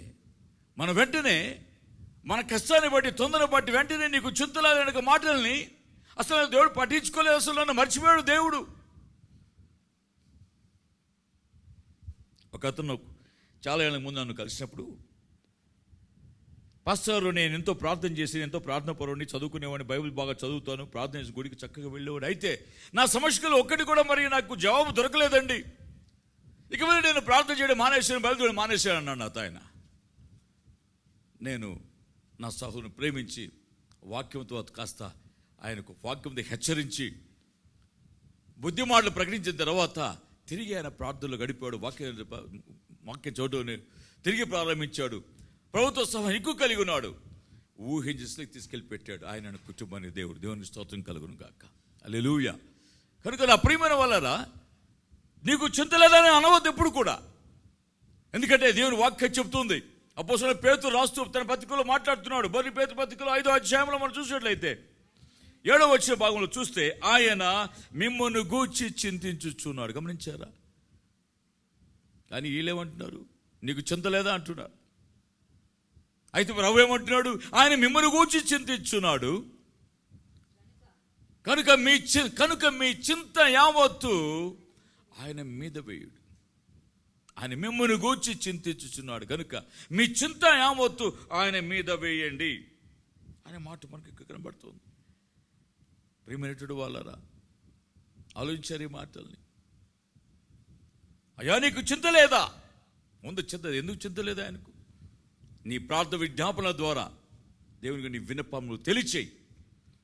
మన కష్టాన్ని బట్టి, తొందరను బట్టి వెంటనే నీకు చింతలేదనే మాటల్ని అసలు దేవుడు పట్టించుకోలేదు. అసలు నన్ను మర్చిపోయాడు దేవుడు. ఒక అతను చాలా ఏళ్ళ ముందు నన్ను కలిసినప్పుడు, పాస్టర్ నేను ఎంతో ప్రార్థన చేసి, ఎంతో ప్రార్థన పరువుని, చదువుకునేవాడిని, బైబిల్ బాగా చదువుతాను, ప్రార్థన చేసి గుడికి చక్కగా వెళ్ళేవాడు. అయితే నా సమస్యలు ఒక్కటి కూడా మరి నాకు జవాబు దొరకలేదండి. ఇక మీద నేను ప్రార్థన చేయడం మానేశాను, బయలుదేరి మానేశాను అన్నాడు నాతో ఆయన. నేను నా సహోదరుని ప్రేమించి వాక్యంతో కాస్త ఆయనకు వాక్యంతో హెచ్చరించి బుద్ధి మాటలు ప్రకటించిన తర్వాత తిరిగి ఆయన ప్రార్థనలో గడిపాడు. వాక్యం చోటుని తిరిగి ప్రారంభించాడు. ప్రభుత్వ సభ ఎక్కువ కలిగి ఉన్నాడు. ఊహించి తీసుకెళ్ళి పెట్టాడు ఆయన కుటుంబాన్ని. దేవుని స్తోత్రం కలుగును గాక. హల్లెలూయా. కనుక నా ప్రియమైన వాళ్ళరా, నీకు చింత లేదని అనవద్దు ఎప్పుడు కూడా. ఎందుకంటే దేవుని వాక్యం చెప్తుంది. అపోస్తలుడైన పేతురు రాస్తూ తన పత్రికలో మాట్లాడుతున్నాడు. మొదటి పేతురు పత్రికలో 5వ అధ్యాయంలో మనం చూసినట్లయితే 7వ వచ్చిన భాగంలో చూస్తే, ఆయన మిమ్మల్ని గూర్చి చింతించుచున్నాడు. గమనించారా? కానీ వీళ్ళేమంటున్నారు? నీకు చింత లేదా అంటున్నారు. అయితే ప్రభు ఏమంటున్నాడు? ఆయన మిమ్మల్ని గూర్చి చింతించున్నాడు. కనుక మీ చింత యావత్తు ఆయన మీద వేయుడు. ఆయన మిమ్మల్ని గూర్చి చింతించుచున్నాడు కనుక మీ చింత యావత్తు ఆయన మీద వేయండి అనే మాట మనకి కనబడుతుంది. ప్రియమైనటువంటి వాళ్ళరా, ఆలోచించారు ఈ మాటల్ని. అయ్యా నీకు చింత లేదా? ముందు చింత ఎందుకు చింత లేదా ఆయనకు? నీ ప్రార్థన విజ్ఞాపనల ద్వారా దేవునికి నీ విన్నపములు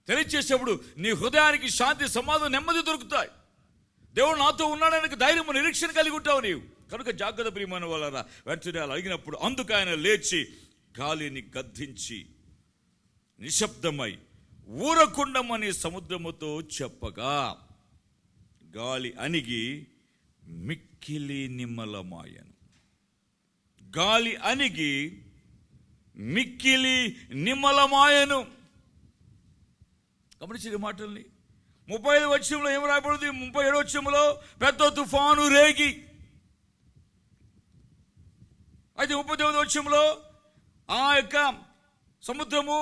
తెలియచేసేప్పుడు నీ హృదయానికి శాంతి, సమాధానం, నెమ్మది దొరుకుతాయి. దేవుడు నాతో ఉన్నాడానికి ధైర్యము, నిరీక్షణ కలిగి ఉంటావు నీవు. కనుక జాగ్రత్త ప్రియమైన వాళ్ళరా. వెంటనే అలా అడిగినప్పుడు అందుకు ఆయన లేచి గాలిని గద్దించి నిశ్శబ్దమై ఊరకుండమని సముద్రముతో చెప్పగా గాలి అణిగి మిక్కిలి నిమ్మలమాయను. గాలి అణిగి మిక్కిలి నిమ్మలమాయను. గమనించిన మాటల్ని 35వ వచనంలో ఏం రాయబడింది? 37వ వచనంలో పెద్ద తుఫాను రేగి. అయితే 39వ వచనంలో ఆ యొక్క సముద్రము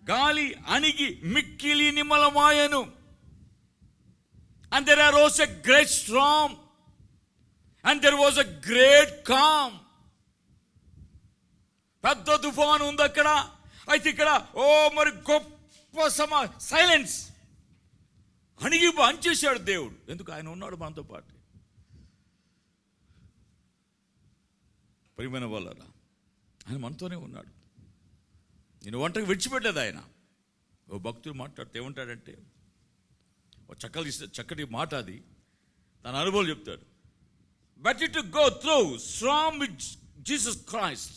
గాలి అణిగి మిక్కిలి నిమ్మలమాయను. And there arose a great storm and there was a great calm. పెద్ద తుఫాను ఉంది అక్కడ. అయితే ఇక్కడ మరి గొప్ప సైలెన్స్. అణిగి అంచేశాడు దేవుడు. ఎందుకు? ఆయన ఉన్నాడు మనతో పాటు. ప్రియమైన వాళ్ళరా, ఆయన మనతోనే ఉన్నాడు. నేను ఒంటరికి విడిచిపెట్టలేదు ఆయన. ఓ భక్తుడు మాట్లాడితే ఏమంటాడంటే, చక్కటి మాట అది. తన అనుభవాలు చెప్తాడు. Better to go through storm with Jesus Christ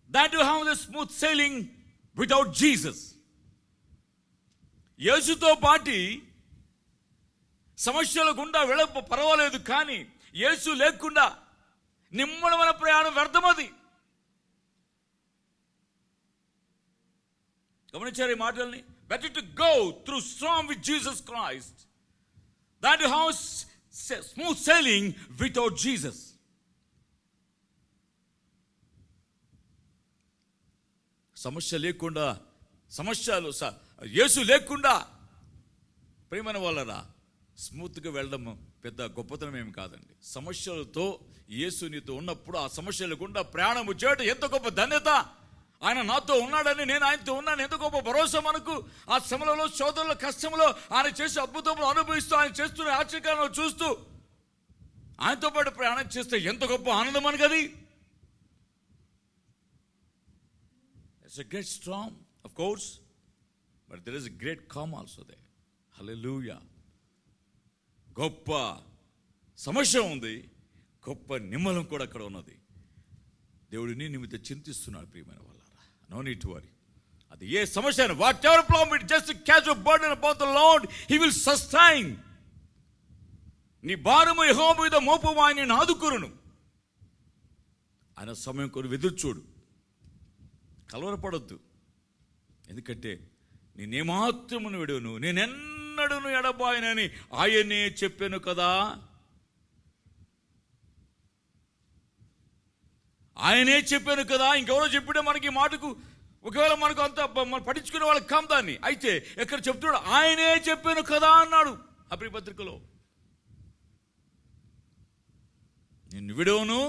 than to have the smooth sailing without Jesus. యేసుతో పాటి సమస్యల గుండా పర్వాలేదు, కానీ యేసు లేకుండా నిమ్మలమైన ప్రయాణం వ్యర్థమది. గమనించారు ఈ మాటల్ని? Better to go through storm with Jesus Christ than to have smooth sailing without Jesus. సమస్య లేకుండా, సమస్యలు యేసు లేకుండా ప్రియమైన వాళ్ళరా స్మూత్గా వెళ్ళడం పెద్ద గొప్పతనం ఏమి కాదండి. సమస్యలతో యేసు నీతో ఉన్నప్పుడు ఆ సమస్య లేకుండా ప్రయాణము చేయడం ఎంత గొప్ప ధన్యత. ఆయన నాతో ఉన్నాడని, నేను ఆయనతో ఉన్నాను, ఎంత గొప్ప భరోసా మనకు. ఆ శ్రమలలో, శోధనలో, కష్టంలో ఆయన చేసే అద్భుతములు అనుభవిస్తూ, ఆయన చేస్తున్న ఆశ్చర్యాలను చూస్తూ ఆయనతో పాటు ప్రయాణం చేస్తే ఎంత గొప్ప ఆనందం మనకు అది. It's a great strong of course, but there is a great calm also they. Hallelujah. గొప్ప సమస్య ఉంది, గొప్ప నిమ్మలం కూడా అక్కడ ఉన్నది. దేవుడిని నిమిత్తం చింతిస్తున్నాడు ప్రియమైన వాళ్ళారా. No need to worry. అది ఏ సమస్య అయినా, whatever problem it, just catch your burden upon the Lord, he will sustain. నీ భారము యెహోవా మీద మోపుము, ఆయన నిన్ను ఆదుకొనును. ఆయన సమయం కొని ఎదురు చూడు, కలవరపడొద్దు. ఎందుకంటే నేనేమాత్రమును విడువను, నేనెన్నడూను ఎడబాయనని ఆయనే చెప్పాను కదా. ఆయనే చెప్పాను కదా. ఇంకెవరో చెప్పితే మనకి మాటకు ఒకవేళ మనకు అంత పట్టించుకునే వాళ్ళకి కాం దాన్ని. అయితే ఎక్కడ చెప్తున్నాడు, ఆయనే చెప్పాను కదా అన్నాడు అబ్రీ పత్రికలో. నిన్ను విడవను,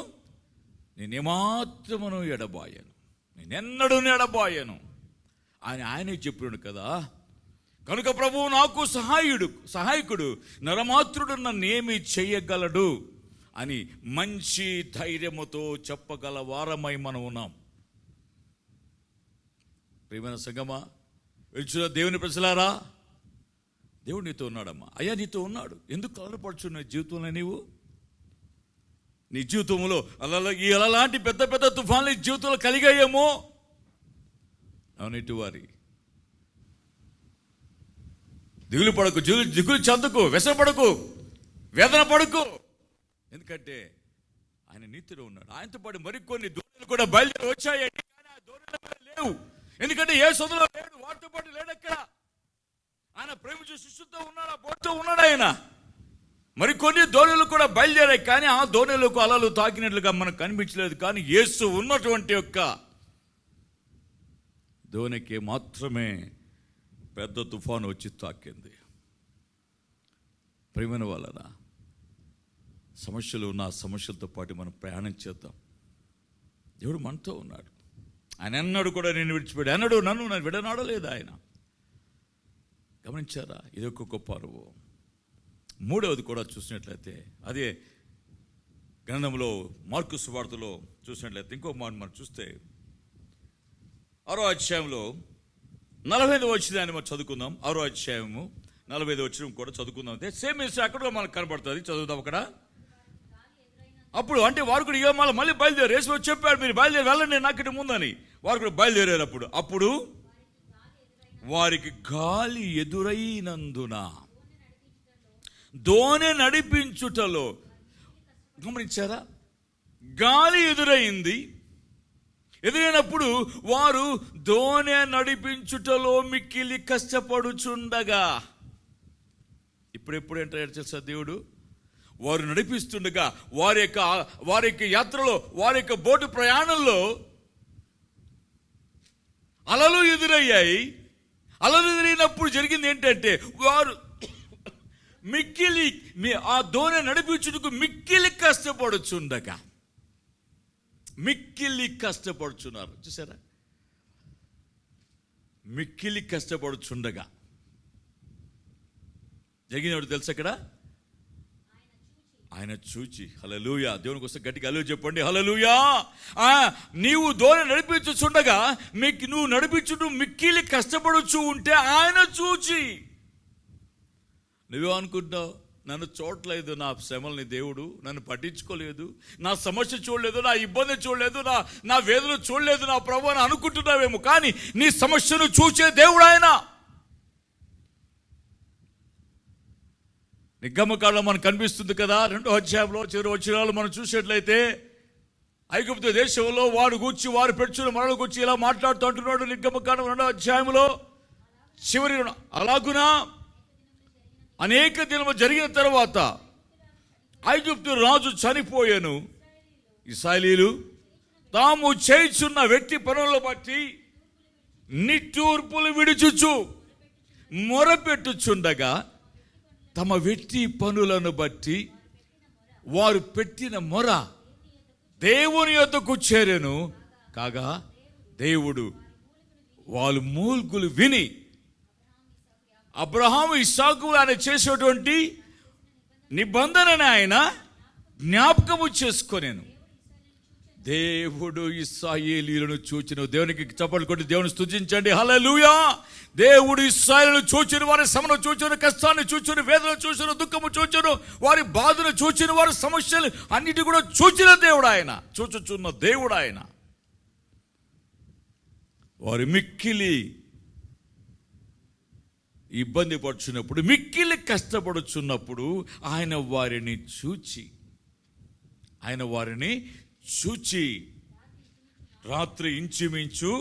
నేనేమాత్రమును ఎడబాయను, నేనెన్నడూ ఎడబాయను అని ఆయనే చెప్పాడు కదా. కనుక ప్రభువు నాకు సహాయకుడు, నరమాత్రుడు నన్నేమి చెయ్యగలడు అని మంచి ధైర్యముతో చెప్పగల వారమై మనం ఉన్నాం. ప్రియమైన సంగమా, వెలుచున్న దేవుని ప్రజలారా, దేవుడు నీతో ఉన్నాడమ్మా. అయ్యా నీతో ఉన్నాడు. ఎందుకు కలవరపడుచున్న జీవితంలో నీవు? నీ జీవితంలో అలాంటి పెద్ద పెద్ద తుఫాన్లు ఈ జీవితంలో కలిగాయేమో. అవునిటి వారి దిగులు పడకు, దిగులు చెందకు, వ్యసనపడకు, వేదన పడకు. ఎందుకంటే ఆయన నీతిలో ఉన్నాడు. ఆయనతో పాటు మరికొన్ని దోణులు కూడా బయలుదేరి వచ్చాయండి, కానీ ఆ దోణుల మీద లేవు. ఎందుకంటే ఏ సొంతలో లేడు, వాటితో పాటు లేడు. అక్కడ ఆయన ప్రేమించే శిష్యుతో ఉన్నాడు, ఆ బోటుతో ఉన్నాడు ఆయన. మరికొన్ని దోణులు కూడా బయలుదేరాయి, కానీ ఆ దోణులకు అలలు తాకినట్లుగా మనకు కనిపించలేదు. కానీ యేసు ఉన్నటువంటి యొక్క దోణికి మాత్రమే పెద్ద తుఫాను వచ్చి తాకింది. ప్రియమైన వాళ్ళరా, సమస్యలు ఉన్న సమస్యలతో పాటు మనం ప్రయాణం చేద్దాం. దేవుడు మనతో ఉన్నాడు. ఆయన ఎన్నడూ కూడా నేను విడిచిపెట్టాడు, ఎన్నడూ నన్ను విడనాడలేదు ఆయన. గమనించారా? ఇది ఒక గొప్ప అనుభవం. మూడవది కూడా చూసినట్లయితే అదే గ్రంథంలో మార్కు సువార్తలో చూసినట్లయితే ఇంకో మాట మనం చూస్తే 6వ అధ్యాయంలో 45వ వచనాన్ని మనం చదువుకుందాం. 6వ అధ్యాయము 45వ వచనం కూడా చదువుకుందాం. అయితే సేమ్ ఇస్ అక్కడ మనకు కనబడుతుంది, చదువుదాం అక్కడ. అప్పుడు అంటే వారు కూడా ఇక మళ్ళీ బయలుదేరు, యేసు వచ్చి చెప్పాడు మీరు బయలుదేరి వెళ్ళండి నాకంటే ముందని. వారు కూడా బయలుదేరారు. అప్పుడు వారికి గాలి ఎదురైనందున దోణి నడిపించుటలో, గమనించారా? గాలి ఎదురైనప్పుడు వారు దోణి నడిపించుటలో మిక్కిలి కష్టపడుచుండగా, ఇప్పుడెప్పుడు ఏంటో తెలుసా దేవుడు, వారు నడిపిస్తుండగా వారి యొక్క యాత్రలో, వారి యొక్క బోటు ప్రయాణంలో అలలు ఎదురయ్యాయి. అలలు ఎదురైనప్పుడు జరిగింది ఏంటంటే వారు మిక్కిలి ఆ దోణి నడిపించుటకు మిక్కిలి కష్టపడుచుండగా, మిక్కిలి కష్టపడుచున్నారు. చూసారా? మిక్కిలి కష్టపడుచుండగా జరిగినప్పుడు తెలుసు అక్కడ ఆయన చూచి. హల్లెలూయా. దేవుని కోసం గట్టిగా హల్లెలూయా చెప్పండి. హల్లెలూయా. నీవు దోణి నడిపించుచుండగా నువ్వు నడిపించుటూ మిక్కిలి కష్టపడుచు ఉంటే ఆయన చూచి. నువ్వే అనుకుంటున్నావు, నన్ను చూడలేదు, నా శ్రమల్ని దేవుడు నన్ను పట్టించుకోలేదు, నా సమస్య చూడలేదు, నా ఇబ్బంది చూడలేదు, నా వేదన చూడలేదు నా ప్రభువు అని అనుకుంటున్నావేమో. కానీ నీ సమస్యను చూచే దేవుడు ఆయన. నిర్గమకాండలో మనకు కనిపిస్తుంది కదా, 2వ అధ్యాయంలో చివరి వచనాలు మనం చూసినట్లయితే ఐగుప్తు దేశంలో వారు గూర్చి, వారు పెట్టుచున్న మనల గూర్చి ఇలా మాట్లాడుతూ అంటున్నాడు. నిర్గమకాండం 2వ అధ్యాయంలో చివరి, అలాగునా అనేక దినము జరిగిన తర్వాత ఐగుప్తు రాజు చనిపోయాను. ఇశ్రాయేలీయులు తాము చేయుచున్న వెట్టి పనులను బట్టి నిట్టూర్పులు విడుచుచు మొరపెట్టుచుండగా తమ వెట్టి పనులను బట్టి వారు పెట్టిన మొర దేవుని యొద్దకు చేరెను. కాగా దేవుడు వాళ్ళు మూల్గులు విని అబ్రహాము ఇస్సాకు ఆయన చేసేటువంటి నిబంధనని ఆయన జ్ఞాపకము చేసుకొనేను. దేవుడు ఇశ్రాయేలీయులను చూచిన, దేవునికి చప్పట్లు కొట్టి దేవుని స్తుతించండి. హల్లెలూయా. దేవుడు ఇశ్రాయేలును చూచిన, వారి శ్రమను చూచిన, కష్టాన్ని చూచిన, వేదన చూచిన, దుఃఖము చూచిన, వారి బాధను చూచిన, వారి సమస్యలు అన్నిటి కూడా చూచిన దేవుడు ఆయన, చూచుచున్న దేవుడు ఆయన. వారి మిక్కిలి ఇబ్బంది పడుచున్నప్పుడు, మిక్కిలి కష్టపడుచున్నప్పుడు ఆయన వారిని చూచి రాత్రి ఇంచుమించు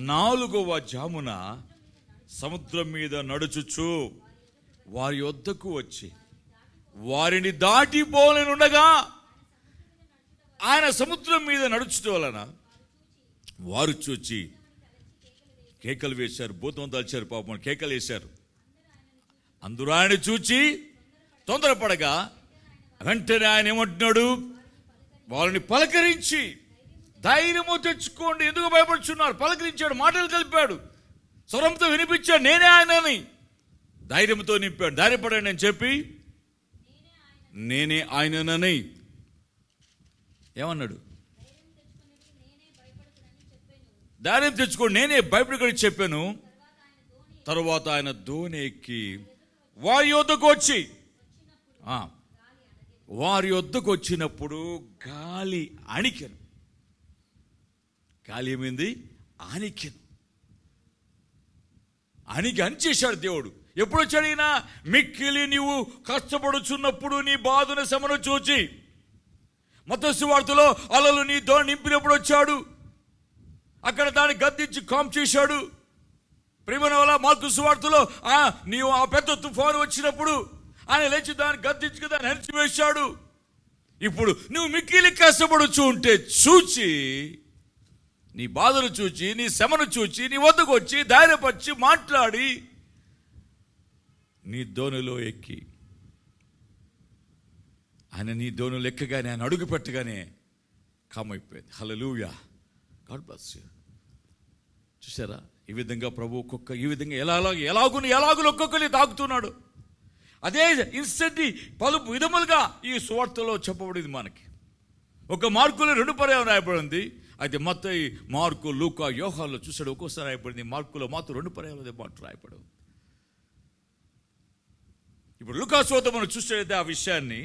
4వ జామున సముద్రం మీద నడుచుచు వారి వద్దకు వచ్చి వారిని దాటిపోలేనుండగా ఆయన సముద్రం మీద నడుచుట వలన వారు చూచి కేకలు వేశారు, భూతం దాల్చారు, పాపం కేకలు వేశారు. అందరూ ఆయన చూచి తొందరపడగా వెంటనే ఆయన ఏమంటున్నాడు, వాళ్ళని పలకరించి ధైర్యము తెచ్చుకోండి, ఎందుకు భయపడుచున్నారు, పలకరించాడు, మాటలు కలిపాడు, స్వరంతో వినిపించాడు, నేనే ఆయనని ధైర్యంతో నింపాడు. ధైర్యపడండి అని చెప్పి నేనే ఆయననని ఏమన్నాడు, ధైర్యం తెచ్చుకోండి, నేనే భయపడకని చెప్పాను. తరువాత ఆయన దోణి ఎక్కి వారి వద్దకు వచ్చినప్పుడు గాలి అణికెను. గాలి ఏమైంది? అణికెను. అణిచేశాడు దేవుడు. ఎప్పుడు వచ్చాడు ఈయన? మిక్కిలి నీవు కష్టపడుచున్నప్పుడు నీ బాధను శ్రమను చూచి. మత్తయి సువార్తలో అలలు నీ దోణి నింపినప్పుడు వచ్చాడు, అక్కడ దాన్ని గద్దించి కామ్ చేశాడు. ప్రియమైన వల్ల మార్కు సువార్తలో నీవు ఆ పెద్ద తుఫాను వచ్చినప్పుడు ఆయన లేచి దాన్ని గద్దించి దాన్ని హెచ్చివేశాడు. ఇప్పుడు నువ్వు మిక్కిలి కష్టపడుచు ఉంటే చూచి, నీ బాధను చూచి, నీ శ్రమను చూచి, నీ వద్దకు వచ్చి ధైర్యపరిచి మాట్లాడి నీ దోణిలో ఎక్కి, ఆయన నీ దోణిలో ఎక్కగానే, ఆయన అడుగు పెట్టగానే కామైపోయింది. హల్లెలూయా. God bless you. చూసారా ఈ విధంగా ప్రభు ఈ విధంగా ఎలాగులు ఒక్కొక్కరిని తాకుతున్నాడు. అదే ఇన్స్టెంట్ పలు విధములుగా ఈ సువార్తలో చెప్పబడింది మనకి. ఒక మార్కులో 2 పర్యాయం రాయబడింది. అయితే మత్తయి, మార్కు, లూకా, యోహానులో చూసాడు ఒక్కోసారి రాయబడింది. మార్కులో మాత్రం 2 పర్యాయాలు మాట రాయబడింది. ఇప్పుడు లూకా సువార్త మనం చూసినట్లయితే ఆ విషయాన్ని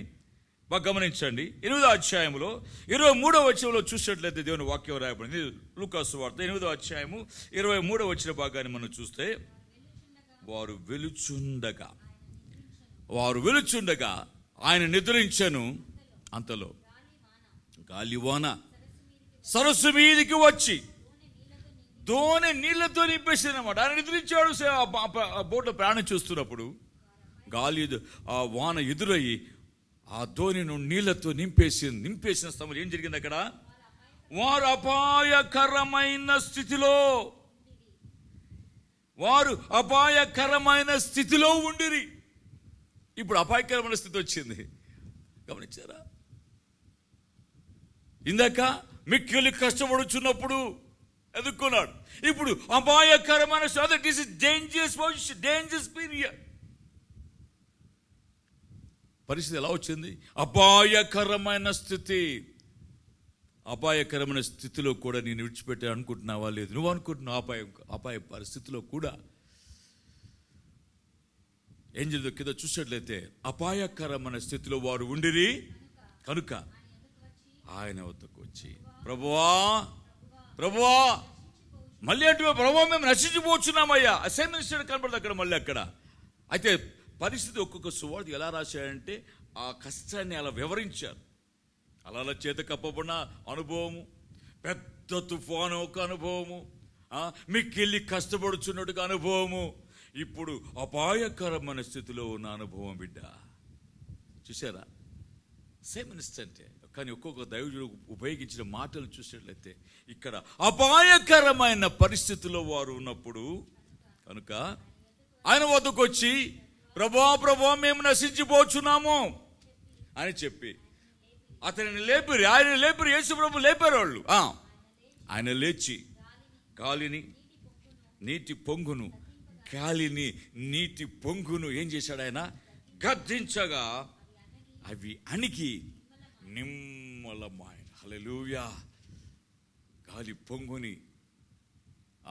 బాగా గమనించండి. 8వ అధ్యాయంలో 23వ వచనంలో చూసినట్లయితే దేవుని వాక్యం రాయబడింది. లూకా సువార్త 8వ అధ్యాయము 23వ వచన భాగాన్ని మనం చూస్తే, వారు వెలుచుండగా ఆయన నిద్రించెను. అంతలో గాలివాన సరస్సు మీదికి వచ్చి దోణి నీళ్లతో నింపేసింది అన్నమాట. ఆయన నిద్రించాడు. బోట్లో ప్రయాణం చూస్తున్నప్పుడు గాలి ఆ వాన ఎదురయ్యి ఆ దోణిను నీళ్లతో నింపేసిన సమయంలో ఏం జరిగింది అక్కడ? వారు అపాయకరమైన స్థితిలో ఉండిరి. ఇప్పుడు అపాయకరమైన స్థితి వచ్చింది. గమనించారా? ఇందాక మిక్కిలి కష్టపడుచున్నప్పుడు ఎదుర్కొన్నాడు. ఇప్పుడు అపాయకరమైన డేంజరస్ పీరియడ్. పరిస్థితి ఎలా వచ్చింది? అపాయకరమైన స్థితిలో కూడా నేను విడిచిపెట్టే అనుకుంటున్నావా? లేదు. నువ్వు అనుకుంటున్నావు అపాయ పరిస్థితిలో కూడా ఏం జరిగిందో కింద చూసినట్లయితే, అపాయకరమైన స్థితిలో వారు ఉండిరి కనుక ఆయన వద్దకు వచ్చి, ప్రభువా మళ్ళీ అంటే ప్రభువా మేము నశించిపోతున్నామయ్యా. అసైన్మెంట్ కనబడదు అక్కడ మళ్ళీ అక్కడ. అయితే పరిస్థితి ఒక్కొక్క సువార్త ఎలా రాశాడంటే ఆ కష్టాన్ని అలా వివరించారు. అలా చేత కప్పబడిన అనుభవము, పెద్ద తుఫాను ఒక అనుభవము, మిక్కిలి కష్టపడుచున్నట్టుగా అనుభవము, ఇప్పుడు అపాయకరమైన స్థితిలో ఉన్న అనుభవం. బిడ్డ చూసారా? సేమ్ ఇన్స్టెంటే. కానీ ఒక్కొక్క దైవజుడు ఉపయోగించిన మాటలు చూసినట్లయితే ఇక్కడ అపాయకరమైన పరిస్థితుల్లో వారు ఉన్నప్పుడు కనుక ఆయన వద్దకు వచ్చి ప్రభా మేము నశించిపోచున్నాము అని చెప్పి అతనిని లేపిరి. ఆయన లేపిరి, యేసు ప్రభు లేపారు వాళ్ళు. ఆయన లేచి గాలిని నీటి పొంగును ఏం చేశాడు? ఆయన గద్దించగా అవి అణిగి నిమ్మలమాయన. హల్లెలూయా. గాలి పొంగుని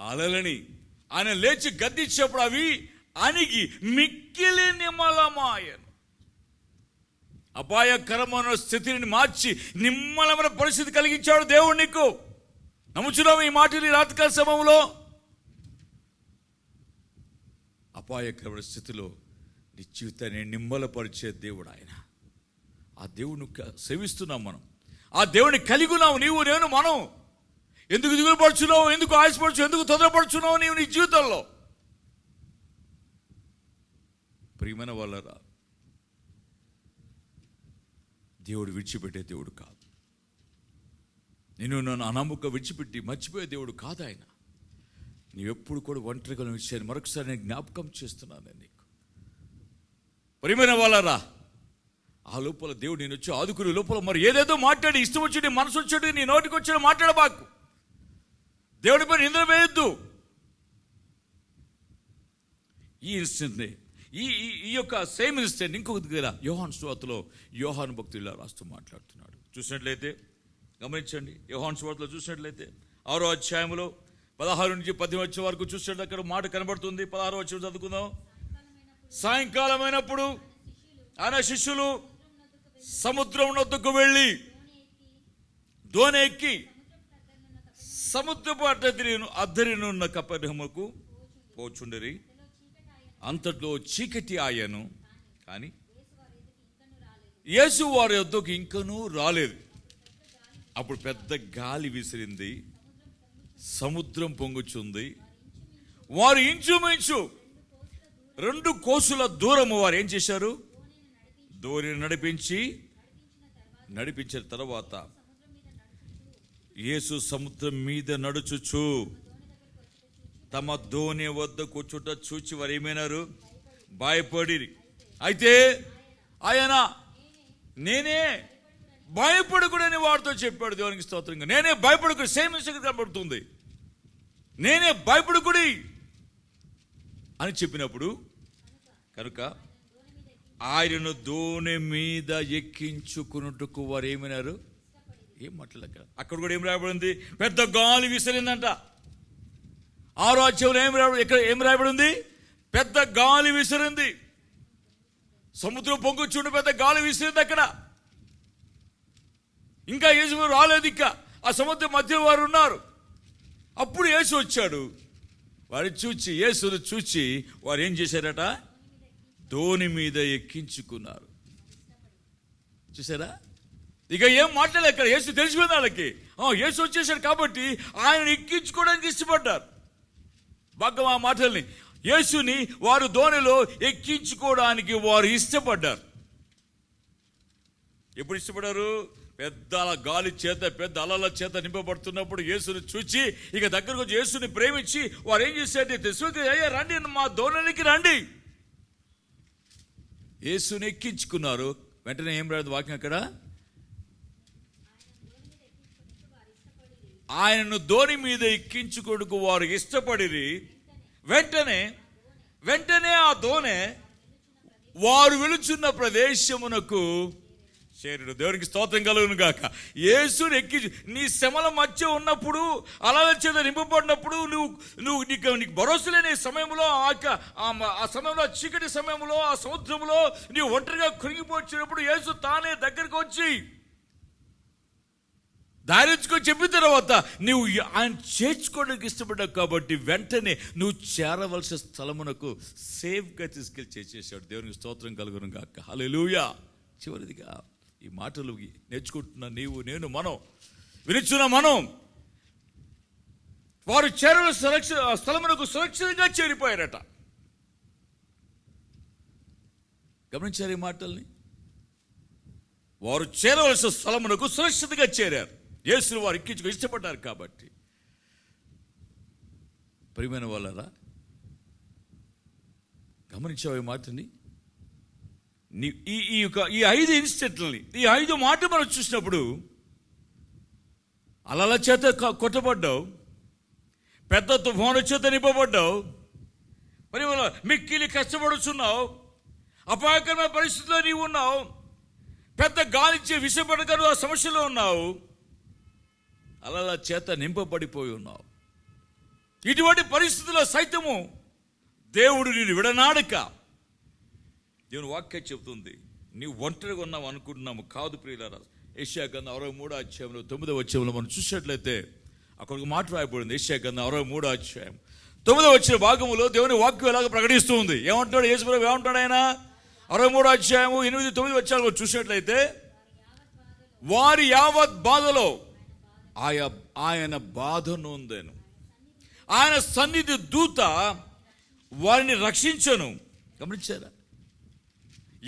అలలని ఆయన లేచి గద్దించేప్పుడు అవి అణిగి మిక్కిలి నిమ్మలమాయను. అపాయకరమైన స్థితిని మార్చి నిమ్మలమైన పరిస్థితి కలిగించాడు దేవుడు నీకు. నమ్ముచున్నావు ఈ మాటని రాత్రికాల సమయంలో? అపాయకరమైన స్థితిలో నీ జీవితాన్ని నిమ్మలపరిచే దేవుడు ఆయన. ఆ దేవుని సేవిస్తున్నాం మనం, ఆ దేవుని కలిగి ఉన్నావు నీవు నేను మనం. ఎందుకు దిగులు పడుచున్నావు, ఎందుకు ఆశపడుచు, ఎందుకు తొందరపడుచున్నావు నీవు నీ జీవితంలో? ప్రియమైన వాళ్ళరా, దేవుడు విడిచిపెట్టే దేవుడు కాదు. నన్ను అనామక విడిచిపెట్టి మర్చిపోయే దేవుడు కాదు ఆయన. నీవెప్పుడు కూడా ఒంటరిగా విషయాన్ని మరొకసారి నేను జ్ఞాపకం చేస్తున్నాను నేను నీకు. ప్రియమైన వాళ్ళరా, ఆ లోపల దేవుడు నేను వచ్చి ఆదుకునే లోపల మరి ఏదేదో మాట్లాడి ఇష్టం వచ్చి నీ మనసు వచ్చాడు నీ నోటికి వచ్చాడు మాట్లాడబాకు. దేవుడి పైన నిందలు వేయొద్దు. ఈ ఇన్సిడెంట్ని ఈ యొక్క సేమ్ ఇన్సిడెంట్ ఇంకొక దగ్గర యోహాను సువార్తలో యోహాను భక్తులు ఇలా రాస్తూ మాట్లాడుతున్నాడు. చూసినట్లయితే గమనించండి, యోహాను సువార్తలో చూసినట్లయితే 6వ అధ్యాయంలో 16 నుంచి 18 వరకు చూసినట్టు అక్కడ మాట కనబడుతుంది. 16వ వచనం చదువుకుందాం. సాయంకాలమైనప్పుడు ఆయన శిష్యులు సముద్రం నొద్దకు వెళ్ళి దోణి ఎక్కి సముద్రపు అద్దరినున్న కపెర్నహూముకు పోచుండిరి. అంతట్లో చీకటి ఆయను, కానీ యేసు వారి యొద్దకు ఇంకనూ రాలేదు. అప్పుడు పెద్ద గాలి విసిరింది, సముద్రం పొంగుచుంది. వారు ఇంచుమించు 2 కోసుల దూరము వారు ఏం చేశారు? దోణిని నడిపించిన తర్వాత యేసు సముద్రం మీద నడుచుచు తమ దోణి వద్ద కూర్చుట చూచి వారు ఏమైనారు? భయపడి. అయితే ఆయన నేనే భయపడకూడని వారితో చెప్పాడు. దేవునికి స్తోత్రంగా. నేనే భయపడకూడదు. సేమ్ విషయం కనబడుతుంది. నేనే భయపడకూడి అని చెప్పినప్పుడు కనుక ఆయనను దోణి మీద ఎక్కించుకున్నట్టుకు వారు ఏమైనారు? ఏం మాట్లాడక అక్కడ కూడా ఏం రాయబడింది? పెద్ద గాలి విసిరిందంట. 6వ అధ్యాయంలో ఏం రాయబడింది? పెద్ద గాలి విసిరింది. సముద్రం పొంగుచుండి పెద్ద గాలి విసిరింది అక్కడ. ఇంకా యేసు రాలేదు. ఇంకా ఆ సముద్రం మధ్యలో వారు ఉన్నారు. అప్పుడు యేసు వచ్చాడు. యేసును చూచి వారు ఏం చేశారట? దోణి మీద ఎక్కించుకున్నారు. చూసారా? ఇక ఏం మాట్లాడలేక యేసు తెలిసిపోయింది వాళ్ళకి. యేసు వచ్చేసాడు కాబట్టి ఆయన ఎక్కించుకోవడానికి ఇష్టపడ్డారు. బాగా ఆ మాటల్ని యేసుని వారు దోణిలో ఎక్కించుకోవడానికి వారు ఇష్టపడ్డారు. ఎప్పుడు ఇష్టపడ్డారు? పెద్ద గాలి చేత పెద్ద అలల చేత నింపబడుతున్నప్పుడు యేసుని చూచి ఇక దగ్గరకు వచ్చి యేసుని ప్రేమించి వారు ఏం చేశారంటే తెలుసు, అయ్యా రండి మా దోణికి రండి. యేసుని ఎక్కించుకున్నారు. వెంటనే ఏం రాదు వాక్యం అక్కడ? ఆయనను దోణి మీద ఎక్కించుకొనుటకు వారు ఇష్టపడిరి. వెంటనే ఆ దోణి వారు వెలుచున్న ప్రదేశమునకు చేరుడు. దేవునికి స్తోత్రం కలుగును గాక. యేసుని ఎక్కి నీ శ్రమల మధ్య ఉన్నప్పుడు అలల చేత నింపబడినప్పుడు నీకు భరోసా లేని సమయంలో ఆ సమయంలో చీకటి సమయంలో ఆ సముద్రంలో నీవు ఒంటరిగా కృంగిపోచ్చినప్పుడు యేసు తానే దగ్గరికి వచ్చి ధైర్యించుకొని చెప్పిన తర్వాత నువ్వు ఆయన చేర్చుకోవడానికి ఇష్టపడ్డావు కాబట్టి వెంటనే నువ్వు చేరవలసిన స్థలమునకు సేఫ్గా తీసుకెళ్ళి చేసేసాడు. దేవునికి స్తోత్రం కలుగును గాక. హల్లెలూయా. చివరిదిగా ఈ మాటలు నేర్చుకుంటున్న నీవు నేను మనం వినిచున్న మనం వారు చేరవలసిన స్థలమునకు సురక్షితంగా చేరిపోయారట. గమనించారు ఈ మాటల్ని? వారు చేరవలసిన స్థలమునకు సురక్షితంగా చేరారు. యేసును వారు ఎక్కించుకు ఇష్టపడ్డారు కాబట్టి. ప్రియమైన వాళ్ళరా, గమనించావు ఈ మాటని? ఈ 5 ఇన్సిడెంట్లని, ఈ 5 మాటలు మనం చూసినప్పుడు, అలల చేత కొట్టబడ్డావు, పెద్ద తుఫాను చేత నింపబడ్డావు, మరి మిక్కిలి కష్టపడుచున్నావు, అపాయకరమైన పరిస్థితుల్లో నీవు ఉన్నావు, పెద్ద గాలిచ్చే విషపడకను ఆ సమస్యలో ఉన్నావు, అలల చేత నింపబడిపోయి ఉన్నావు. ఇటువంటి పరిస్థితుల్లో సైతము దేవుడు నిన్ను విడనాడక, దేవుని వాక్యం చెబుతుంది, నీవు ఒంటరిగా ఉన్నావు అనుకుంటున్నాము. కాదు ప్రియులారా. యెషయా గ్రంథం 63వ అధ్యాయంలో 9వ వచనంలో మనం చూసినట్లయితే అక్కడ ఒక మాట రాయబడింది. యెషయా గ్రంథం 63వ అధ్యాయం 9వ వచన భాగంలో దేవుని వాక్యం ఎలాగ ప్రకటిస్తూ ఉంది. ఏమంటాడు యేసు ప్రభువు? ఏమంటాడు ఆయన? 63వ అధ్యాయము 8, 9 వచనాలు చూసినట్లయితే, వారి యావత్ బాధలో ఆయన బాధ నొందెను, ఆయన సన్నిధి దూత వారిని రక్షించను. గమనించారా?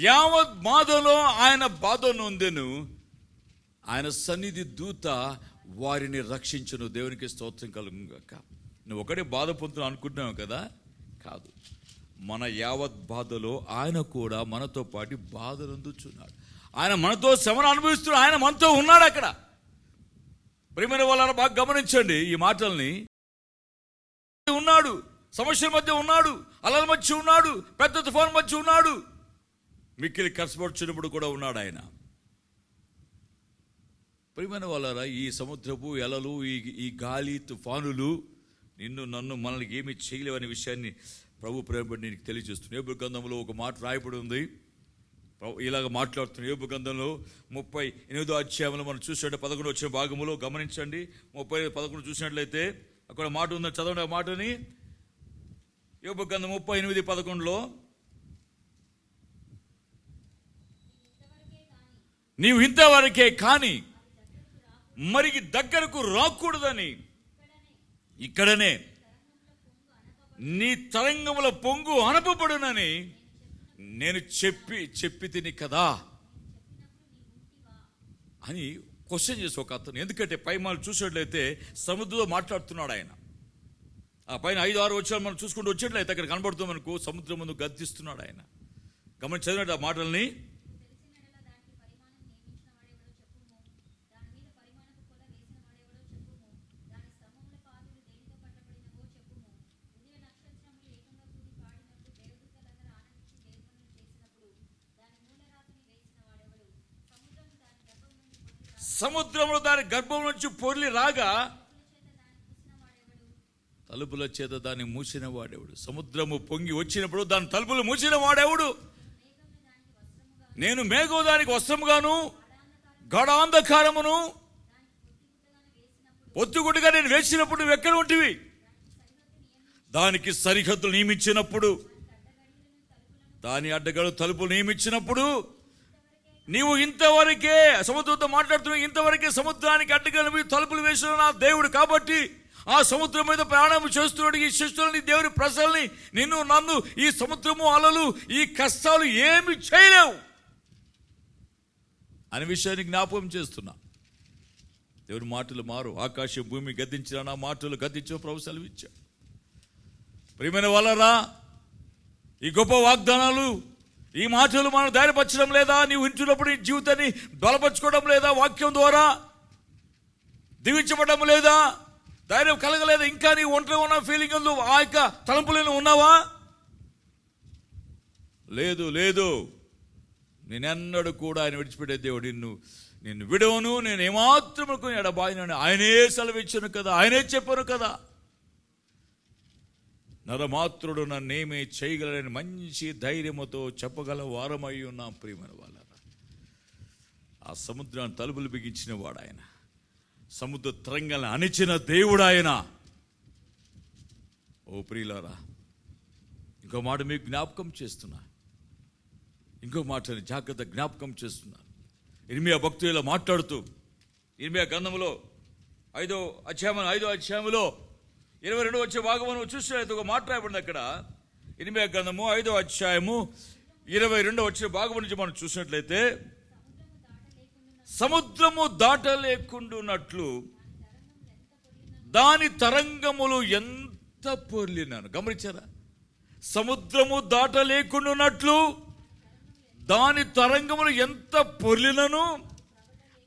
యావత్ బాధలో ఆయన బాధ నొందెను, ఆయన సన్నిధి దూత వారిని రక్షించను. దేవునికి స్తోత్రం కలుగును గాక. నువ్వు ఒకటే బాధ పొందుతున్నావు అనుకుంటున్నావు కదా? కాదు. మన యావత్ బాధలో ఆయన కూడా మనతో పాటు బాధ నొందుచున్నాడు. ఆయన మనతో శ్రమను అనుభవిస్తున్నాడు. ఆయన మనతో ఉన్నాడు అక్కడ. ప్రియమైన వాళ్ళని బాగా గమనించండి ఈ మాటల్ని. ఉన్నాడు, సమస్యల మధ్య ఉన్నాడు, అలల మధ్య ఉన్నాడు, పెద్ద తుఫాను మధ్య ఉన్నాడు, మిక్కిలి కష్టపడుచున్నప్పుడు కూడా ఉన్నాడు ఆయన. ప్రియమైన వాళ్ళారా, ఈ సముద్రపు అలలు, ఈ గాలి తుఫానులు నిన్ను నన్ను మనల్ని ఏమీ చేయలేవనే విషయాన్ని ప్రభు ప్రేమపడి నీకు తెలియజేస్తుంది. యోబు గ్రంథంలో ఒక మాట రాయబడి ఉంది, ఇలాగ మాట్లాడుతున్నాడు. యోబు గ్రంథంలో 38వ అధ్యాయంలో మనం చూసినట్టు 11 వచ్చిన భాగంలో గమనించండి. 30-11 చూసినట్లయితే అక్కడ మాట ఉందని చదవండి. ఆ మాటని యోబు గ్రంథం 38:11లో, నీవు ఇంతవరకే కానీ మరి దగ్గరకు రాకూడదని ఇక్కడనే నీ తరంగముల పొంగు అనపబడునని నేను చెప్పి తిని కదా అని క్వశ్చన్ చేసి ఒక అతను. ఎందుకంటే పైమాలు చూసినట్లయితే సముద్రంలో మాట్లాడుతున్నాడు ఆయన. ఆ పైన 5-6 వచ్చాలు మనం చూసుకుంటూ వచ్చేట్లయితే అక్కడ కనబడుతుంది మనకు సముద్రం ముందు గద్దిస్తున్నాడు ఆయన. గమని చదివినట్టు ఆ మాటల్ని. సముద్రంలో దాని గర్భం నుంచి పొర్లి రాగా తలుపుల చేత దాన్ని మూసిన వాడెవడు? సముద్రము పొంగి వచ్చినప్పుడు దాని తలుపులు మూసిన వాడెవడు? నేను మేఘం దానికి వస్త్రముగాను గాఢాంధకారమును పొత్తుగుడ్డుగా నేను వేసినప్పుడు నువ్వు ఎక్కడ ఉంటివి? దానికి సరిహద్దులు నియమించినప్పుడు, దాని అడ్డగడు తలుపులు నియమించినప్పుడు నీవు ఇంతవరకే, సముద్రంతో మాట్లాడుతున్నావు, ఇంతవరకే సముద్రానికి అడ్డగలు తలుపులు వేసిన నా దేవుడు కాబట్టి ఆ సముద్రం మీద ప్రయాణం చేస్తున్నాడు. ఈ శిష్యులని, దేవుని ప్రజల్ని, నిన్ను నన్ను ఈ సముద్రము, అలలు, ఈ కష్టాలు ఏమి చేయలేవు అనే విషయాన్ని జ్ఞాపకం చేస్తున్నా. దేవుని మాటలు మారు. ఆకాశం భూమి గద్దించిన నా మాటలు గద్దించిన ప్రభు సెలవిచ్చాడు. ప్రియమైన వాళ్ళరా, ఈ గొప్ప వాగ్దానాలు, ఈ మాటలు మనం ధైర్యపరచడం లేదా? నీవు వింటున్నప్పుడు నీ జీవితాన్ని బలపరచుకోవడం లేదా? వాక్యం ద్వారా దీవించబడడం లేదా? ధైర్యం కలగలేదా? ఇంకా నీ ఒంటరి ఉన్న ఫీలింగ్ ఉందో, ఆ యొక్క తలంపులను ఉన్నావా? లేదు లేదు. నేనెన్నడూ కూడా ఆయన విడిచిపెట్టే దేవుడు. నిన్ను విడవను, నేను ఏమాత్రం ఎడబాయినని ఆయనే సెలవిచ్చాను కదా, ఆయనే చెప్పాను కదా. నరమాత్రుడు నన్నేమీ చేయగలని మంచి ధైర్యముతో చెప్పగల వారమై ఉన్నాం. ప్రియమైన వాళ్ళారా, ఆ సముద్రాన్ని తలుపులు బిగించిన వాడు ఆయన, సముద్ర తరంగాలను అణిచిన దేవుడు ఆయన. ఓ ప్రియులారా, ఇంకో మాట మీకు జ్ఞాపకం చేస్తున్నా, ఇంకో మాటని జాగ్రత్త జ్ఞాపకం చేస్తున్నా. ఇర్మియా భక్తులు ఇలా మాట్లాడుతూ, ఇర్మియా గ్రంథంలో 5వ అధ్యాయంలో 22 వచ్చే భాగం చూసినట్లయితే ఒక మాట రాయబడింది అక్కడ. ఇర్మియా గ్రంథము 5వ అధ్యాయము 22 వచ్చే భాగం నుంచి మనం చూసినట్లయితే, సముద్రము దాటలేకుండునట్లు దాని తరంగములు ఎంత పొర్లినాను. గమనించారా? సముద్రము దాటలేకుండునట్లు దాని తరంగములు ఎంత పొర్లినను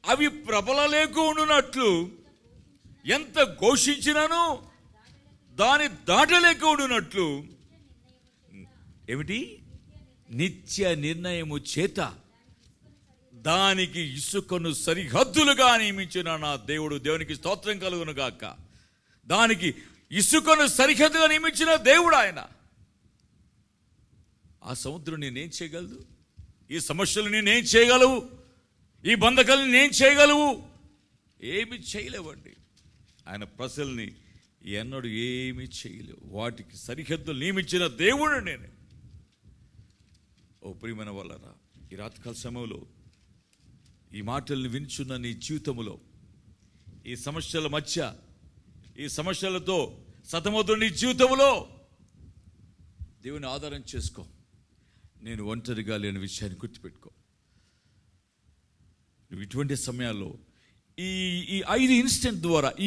అవి ప్రబలలేకుండునట్లు ఎంత ఘోషించినను దాని దాటలేకుండునట్లు ఏమిటి? నిత్య నిర్ణయము చేత దానికి ఇసుకను సరిహద్దులుగా నియమించిన నా దేవుడు. దేవునికి స్తోత్రం కలుగును గాక. దానికి ఇసుకను సరిహద్దుగా నియమించిన దేవుడు ఆయన. ఆ సముద్రం నేనేం చేయగలదు? ఈ సమస్యలు నేనేం చేయగలవు? ఈ బంధకాలను నేను చేయగలవు? ఏమి చేయలేవండి. ఆయన ప్రజల్ని ఎన్నడూ ఏమి చేయలేవు. వాటికి సరిహద్దులు నియమించిన దేవుడు నేను. ఓ ప్రియమైన వాళ్ళరా, ఈ రాత్రికాల సమయంలో ఈ మాటల్ని వినిచున్న నీ జీవితంలో ఈ సమస్యల మధ్య, ఈ సమస్యలతో సతమవుతున్న నీ జీవితంలో దేవుని ఆధారం చేసుకో. నేను ఒంటరిగా లేని విషయాన్ని గుర్తుపెట్టుకో. నువ్వు ఇటువంటి సమయాల్లో ఈ 5 ఇన్స్టెంట్ ద్వారా ఈ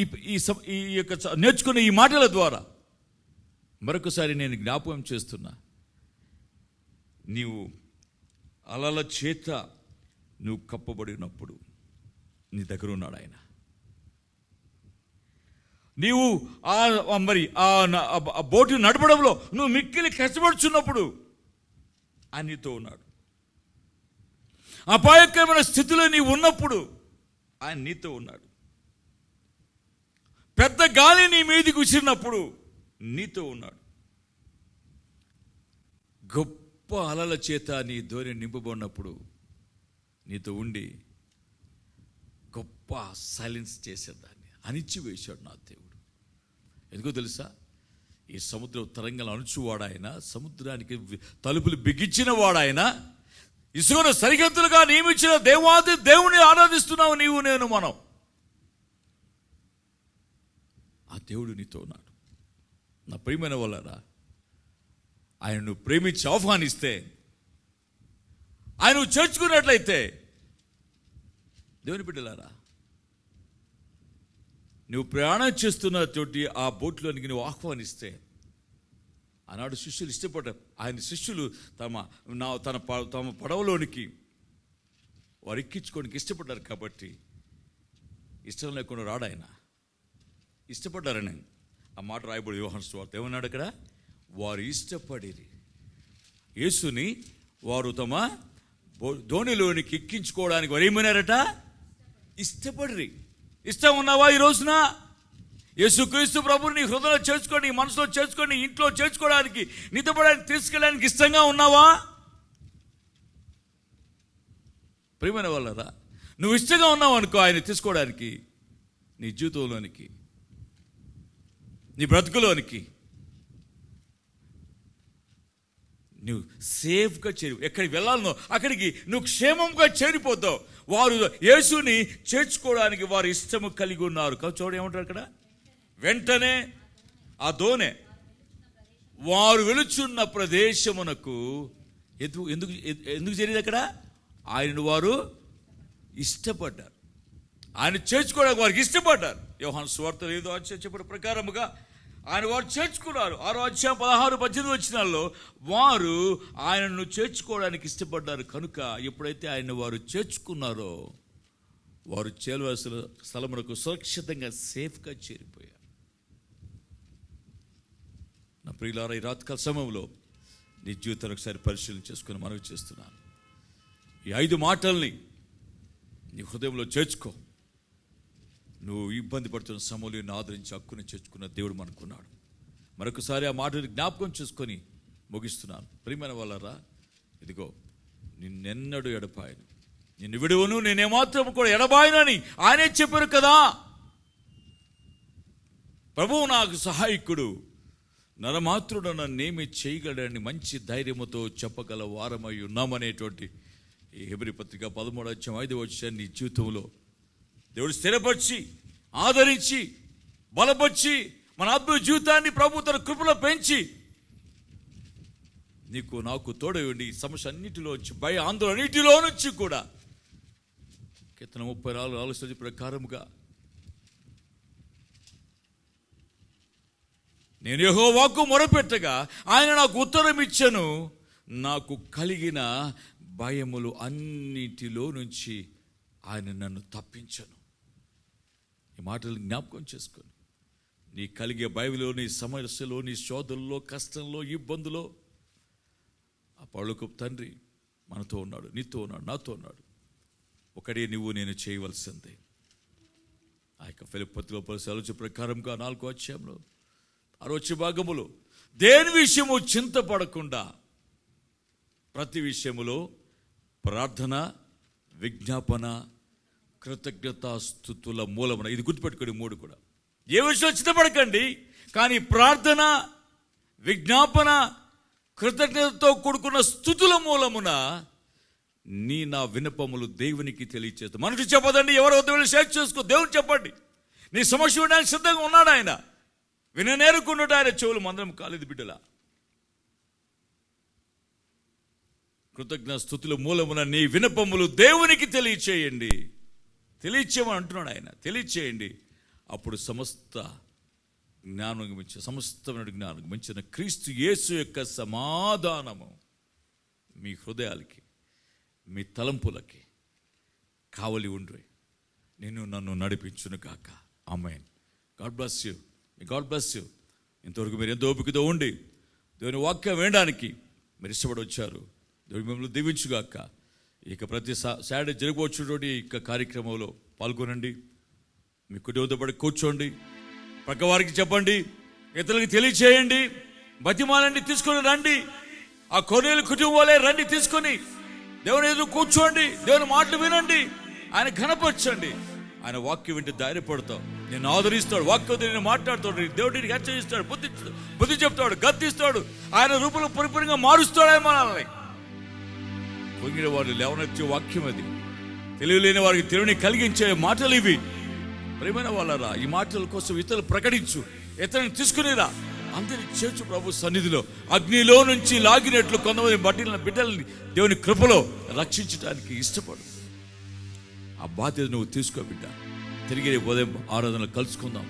యొక్క నేర్చుకున్న ఈ మాటల ద్వారా మరొకసారి నేను జ్ఞాపకం చేస్తున్నా. నీవు అలల చేత నువ్వు కప్పబడినప్పుడు నీ దగ్గర ఉన్నాడు ఆయన. నీవు మరి ఆ బోటు నడపడంలో నువ్వు మిక్కిలి కష్టపడుచున్నప్పుడు ఆయన నీతో ఉన్నాడు. అపాయకరమైన స్థితిలో నీవు ఉన్నప్పుడు ఆయన నీతో ఉన్నాడు. పెద్ద గాలి నీ మీదకి విసిరినప్పుడు నీతో ఉన్నాడు. గొప్ప అలల చేత నీ ధోరణి నింపబడినప్పుడు నీతో ఉండి గొప్ప సైలెన్స్ చేసేదాన్ని అణిచివేశాడు నా దేవుడు. ఎందుకో తెలుసా? ఈ సముద్ర తరంగాలు అణుచువాడాయన, సముద్రానికి తలుపులు బిగించిన వాడాయన, ఇసుకను సరిహద్దులుగా నియమించిన దేవాది దేవుని ఆరాధిస్తున్నావు నీవు నేను మనం. ఆ దేవుడు నీతో ఉన్నాడు. నా ప్రియమైన వాళ్ళరా, ఆయనను ప్రేమించి ఆహ్వానిస్తే, ఆయన చేర్చుకున్నట్లయితే, దేవుని బిడ్డలారా, నువ్వు ప్రయాణం చేస్తున్నటువంటి ఆ బోట్లోనికి నువ్వు ఆహ్వానిస్తే, ఆనాడు శిష్యులు ఇష్టపడ్డారు. ఆయన శిష్యులు తమ పడవలోనికి వారు ఎక్కించుకోనికి ఇష్టపడ్డారు. కాబట్టి ఇష్టం లేకుండా రాడు ఆయన. ఇష్టపడ్డారని ఆ మాట రాయబడి యోహాను సువార్త ఏమన్నాడు అక్కడ? వారు ఇష్టపడిరి యేసుని, వారు తమ ధోనిలోనికి ఎక్కించుకోవడానికి వారు ఏమన్నారట? ఇష్టపడిరి. ఇష్టం ఉన్నావా ఈ రోజున? యేసుక్రీస్తు ప్రభుని నీ హృదయంలో చేర్చుకొని, నీ మనసులో చేర్చుకొని, ఇంట్లో చేర్చుకోవడానికి, నీతో పడానికి, తీసుకెళ్ళడానికి ఇష్టంగా ఉన్నావా? ప్రియమైన వాళ్ళరా, నువ్వు ఇష్టంగా ఉన్నావు అనుకో ఆయన తీసుకోవడానికి, నీ జీవితంలోనికి, నీ బ్రతుకులోనికి నువ్వు సేఫ్గా చేరి, ఎక్కడికి వెళ్ళాలనో అక్కడికి నువ్వు క్షేమంగా చేరిపోతావు. వారు యేసుని చేర్చుకోవడానికి వారు ఇష్టము కలిగి ఉన్నారు. చూడ ఏమంటారు అక్కడ? వెంటనే ఆ దోనె వారు వెలుచున్న ప్రదేశమునకు ఎందుకు జరిగింది అక్కడ? ఆయనను వారు ఇష్టపడ్డారు. ఆయన చేర్చుకోవడానికి వారికి ఇష్టపడ్డారు. యోహాను సువార్త 5వ అధ్యాయం చెప్పిన ప్రకారముగా ఆయన వారు చేర్చుకున్నారు. 6వ అధ్యాయం 16-18 వచనాల్లో వారు ఆయనను చేర్చుకోవడానికి ఇష్టపడ్డారు. కనుక ఎప్పుడైతే ఆయన వారు చేర్చుకున్నారో వారు చేరవలసిన స్థలమునకు సురక్షితంగా సేఫ్గా చేరిపోయారు. నా ప్రియులారా, ఈ రాత్రికాల సమయంలో నీ జీవితాన్ని ఒకసారి పరిశీలన చేసుకుని మనవి చేస్తున్నాను. ఈ 5 మాటల్ని నీ హృదయంలో చేర్చుకో. నువ్వు ఇబ్బంది పడుతున్న సమయంలో ఆదరించి హక్కుని చేర్చుకున్న దేవుడు మనకున్నాడు. మరొకసారి ఆ మాటని జ్ఞాపకం చేసుకొని ముగిస్తున్నాను. ప్రియమైన వాళ్ళరా, ఇదిగో నిన్నెన్నడూ ఎడబాయను, నిన్ను విడువను, నేనేమాత్రం కూడా ఎడబాయనని ఆయనే చెప్పారు కదా. ప్రభువు నాకు సహాయకుడు, నరమాత్రుడు నన్నేమి చేయగలడని మంచి ధైర్యముతో చెప్పగల వారమై ఉన్నామనేటువంటి ఈ హెబ్రీ పత్రిక 13వ అధ్యాయం 5వ వచనం నీ జీవితంలో దేవుడు స్థిరపరిచి, ఆదరించి, బలపరిచి, మన ఆత్మీయ జీవితాన్ని ప్రభు తన కృపలో పెంచి నీకు నాకు తోడై ఉండి సమస్య అన్నిటిలో నుంచి, భయ ఆందోళన అన్నిటిలో నుంచి కూడా కీర్తన 34 ప్రకారముగా నేను యెహోవాకు మొరపెట్టగా ఆయన నాకు ఉత్తరం ఇచ్చెను, నాకు కలిగిన భయములు అన్నిటిలో నుంచి ఆయన నన్ను తప్పించను. ఈ మాటలు జ్ఞాపకం చేసుకొని నీ కలిగే భయములో, నీ సమస్యలో, నీ శోధనలో, కష్టంలో, ఇబ్బందులో ఆ పరలోకపు తండ్రి మనతో ఉన్నాడు, నీతో ఉన్నాడు, నాతో ఉన్నాడు. ఒకడే నువ్వు నేను చేయవలసిందే. ఆ యొక్క ఫిలిప్పీయులకు పౌలు ఆలోచన ప్రకారంగా 4వ అధ్యాయంలో 6వ భాగములో దేని విషయము చింతపడకుండా ప్రతి విషయములో ప్రార్థన, విజ్ఞాపన, కృతజ్ఞతాస్తుతుల మూలమున, ఇది గుర్తుపెట్టుకోండి 3 కూడా. ఏ విషయంలో చింతపడకండి, కానీ ప్రార్థన, విజ్ఞాపన, కృతజ్ఞతతో కూడుకున్న స్తుతుల మూలమున నా విన్నపములు దేవునికి తెలియచేస్తాను. మనకు చెప్పదండి, ఎవరు వద్ద వెళ్ళి షేర్ చేసుకో, దేవుని చెప్పండి. నీ సమస్య వినడానికి సిద్ధంగా ఉన్నాడు ఆయన. విననేరుకున్నాడు ఆయన చెవులు మందరం కాలేదు బిడ్డల. కృతజ్ఞ స్తుతుల మూలమున నీ విన్నపములు దేవునికి తెలియచేయండి. తెలియచేయమని అంటున్నాడు ఆయన. తెలియచేయండి, అప్పుడు సమస్తమైన జ్ఞానం మించిన క్రీస్తు యేసు యొక్క సమాధానము మీ హృదయాలకి, మీ తలంపులకి కావలి ఉండ్రి నన్ను నడిపించును కాక. Amen. God bless you. God bless you. ఇంతవరకు మీరు ఎంతో ఓపికతో ఉండి దేవుని వాక్యం వినడానికి మీరు ఇష్టపడి వచ్చారు. దేవుడు మిమ్మల్ని దీవించుగాక. ఇక ప్రతి సాటర్డే జరగవచ్చుటువంటి ఇక కార్యక్రమంలో పాల్గొనండి. మీ కుటుంబంతో పాటు కూర్చోండి, పక్కవారికి చెప్పండి, ఇతరులకి తెలియచేయండి, బతిమాలండి, తీసుకొని రండి. ఆ కొనేలు కుటుంబాలే రండి, తీసుకొని దేవుని ఎదురు కూర్చోండి, దేవుని మాటలు వినండి, ఆయన ఘనపరచండి. ఆయన వాక్యం వింటే ధైర్యపడతావు, నేను ఆదరిస్తాడు, వాక్యం నేను మాట్లాడుతాడు, దేవుడికి హెచ్చరిస్తాడు, బుద్ధి చెప్తాడు, గద్దిస్తాడు, ఆయన రూపంలో పరిపూర్ణంగా మారుస్తాడు. ఆయన మనల్ని పొంగిన వారు లేవనెత్తే వాక్యం అది. తెలియలేని వారికి తెలివిని కలిగించే మాటలు ఇవి. ప్రియమైన వాళ్ళరా, ఈ మాటల కోసం ఇతరులు ప్రకటించు, ఇతరులను తీసుకునేరా, అందరి చేర్చు ప్రభు సన్నిధిలో. అగ్నిలో నుంచి లాగినట్లు కొంతమంది బిడ్డల్ని దేవుని కృపలో రక్షించడానికి ఇష్టపడు. ఆ బాధ్యత నువ్వు తీసుకో బిడ్డ. తిరిగి రేపు ఉదయం ఆరాధనలు కలుసుకుందాం.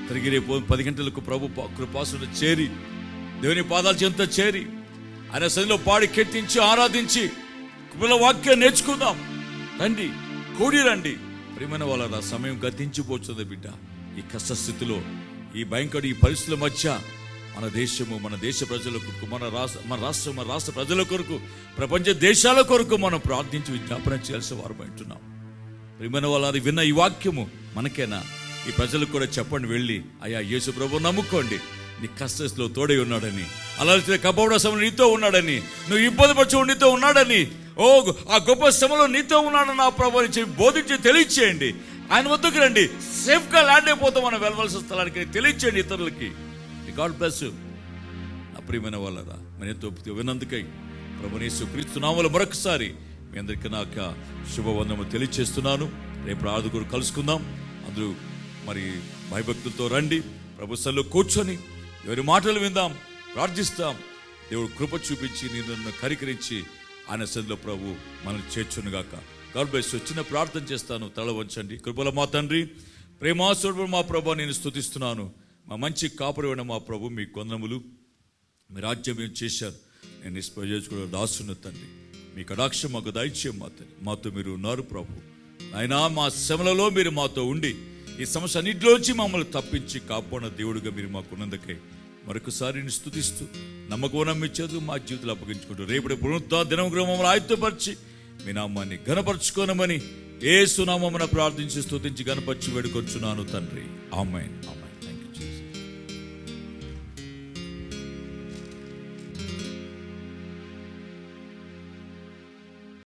తిరిగి రేపు 10 గంటలకు ప్రభు కృపాసన చేరి దేవుని పాదాల చెంత చేరి ఆయన సన్నిధిలో పాడి కీర్తించి ఆరాధించి కృపల వాక్యం నేర్చుకుందాం. రండి, కూడి రండి. ప్రియమైన వాళ్ళ సమయం గతించిపోతుంది బిడ్డ. ఈ కష్టస్థితిలో, ఈ భయంకర ఈ పరిస్థితుల మధ్య మన దేశము, మన దేశ ప్రజల కొరకు, మన రాష్ట్ర ప్రజల కొరకు, ప్రపంచ దేశాల కొరకు మనం ప్రార్థించి విజ్ఞాపన చేయాల్సిన వారు అంటున్నాం. ప్రియమైన వాళ్ళ అది విన్న ఈ వాక్యము మనకేనా, ఈ ప్రజలకు కూడా చెప్పండి. వెళ్ళి అయ్యా యేసు ప్రభువు నమ్ముకోండి, నీ కష్టస్థితిలో తోడై ఉన్నాడని, అలాగే కపడ సమయంలో నీతో ఉన్నాడని, నువ్వు ఇబ్బంది పరచు నీతో ఉన్నాడని, ఆ గొప్ప శ్రమలో నీతో ఉన్నాడని నా ప్రభు బోధించి తెలియచేయండి. ఆయన వద్దకు రండి, సేఫ్గా ల్యాండ్ అయిపోతాం మనం వెళ్ళవలసిన స్థలానికి. తెలియచేయండి ఇతరులకి. God bless you. నా ప్రియమైన వాళ్ళరా, మన ఎంతో విన్నందుకై ప్రభుని యేసుక్రీస్తు నామములో మరొకసారి మీ అందరికీ నాకు శుభవందనము తెలియచేస్తున్నాను. రేపు ఆదుగురు కలుసుకుందాం. అందరూ మరి భయభక్తులతో రండి, ప్రభు సన్నిధిలో కూర్చొని ఎవరి మాటలు విందాం, ప్రార్థిస్తాం. దేవుడు కృప చూపించి నిన్ను కరికరించి ఆయన సన్నిధిలో ప్రభు మనల్ని చేర్చునుగాక. God bless you. చిన్న ప్రార్థన చేస్తాను, తల వంచండి. కృపల మా తండ్రి, ప్రేమాస్వరూపుడు మా ప్రభు, నేను స్తుతిస్తున్నాను. మా మంచి కాపురమైన మా ప్రభు, మీ కొందములు, మీ రాజ్యం ఏం చేశారు. నేను నిష్ప్రయోజకుడు దాసున్న తండ్రి, మీ కటాక్షం మాకు దయచేయం. మా తండ్రి, మాతో మీరు ఉన్నారు ప్రభు. అయినా మా శ్రమలలో మీరు మాతో ఉండి ఈ సమస్య అన్నింటిలోంచి మమ్మల్ని తప్పించి కాపాడిన దేవుడిగా మీరు మాకున్నందుకే మరొకసారి నేను స్తుతిస్తూ నమ్మకం మీ చేతులు మా జీవితాలు అప్పగించుకుంటూ రేపటి పునరుద్ధరణ దినముగా మమ్మల్ని ఆయుధపరిచి మీ నామాన్ని ఘనపరచుకోనమని యేసు నామమున ప్రార్థించి స్తుతించి ఘనపరిచి వేడుకొంచున్నాను తండ్రి. ఆమేన్.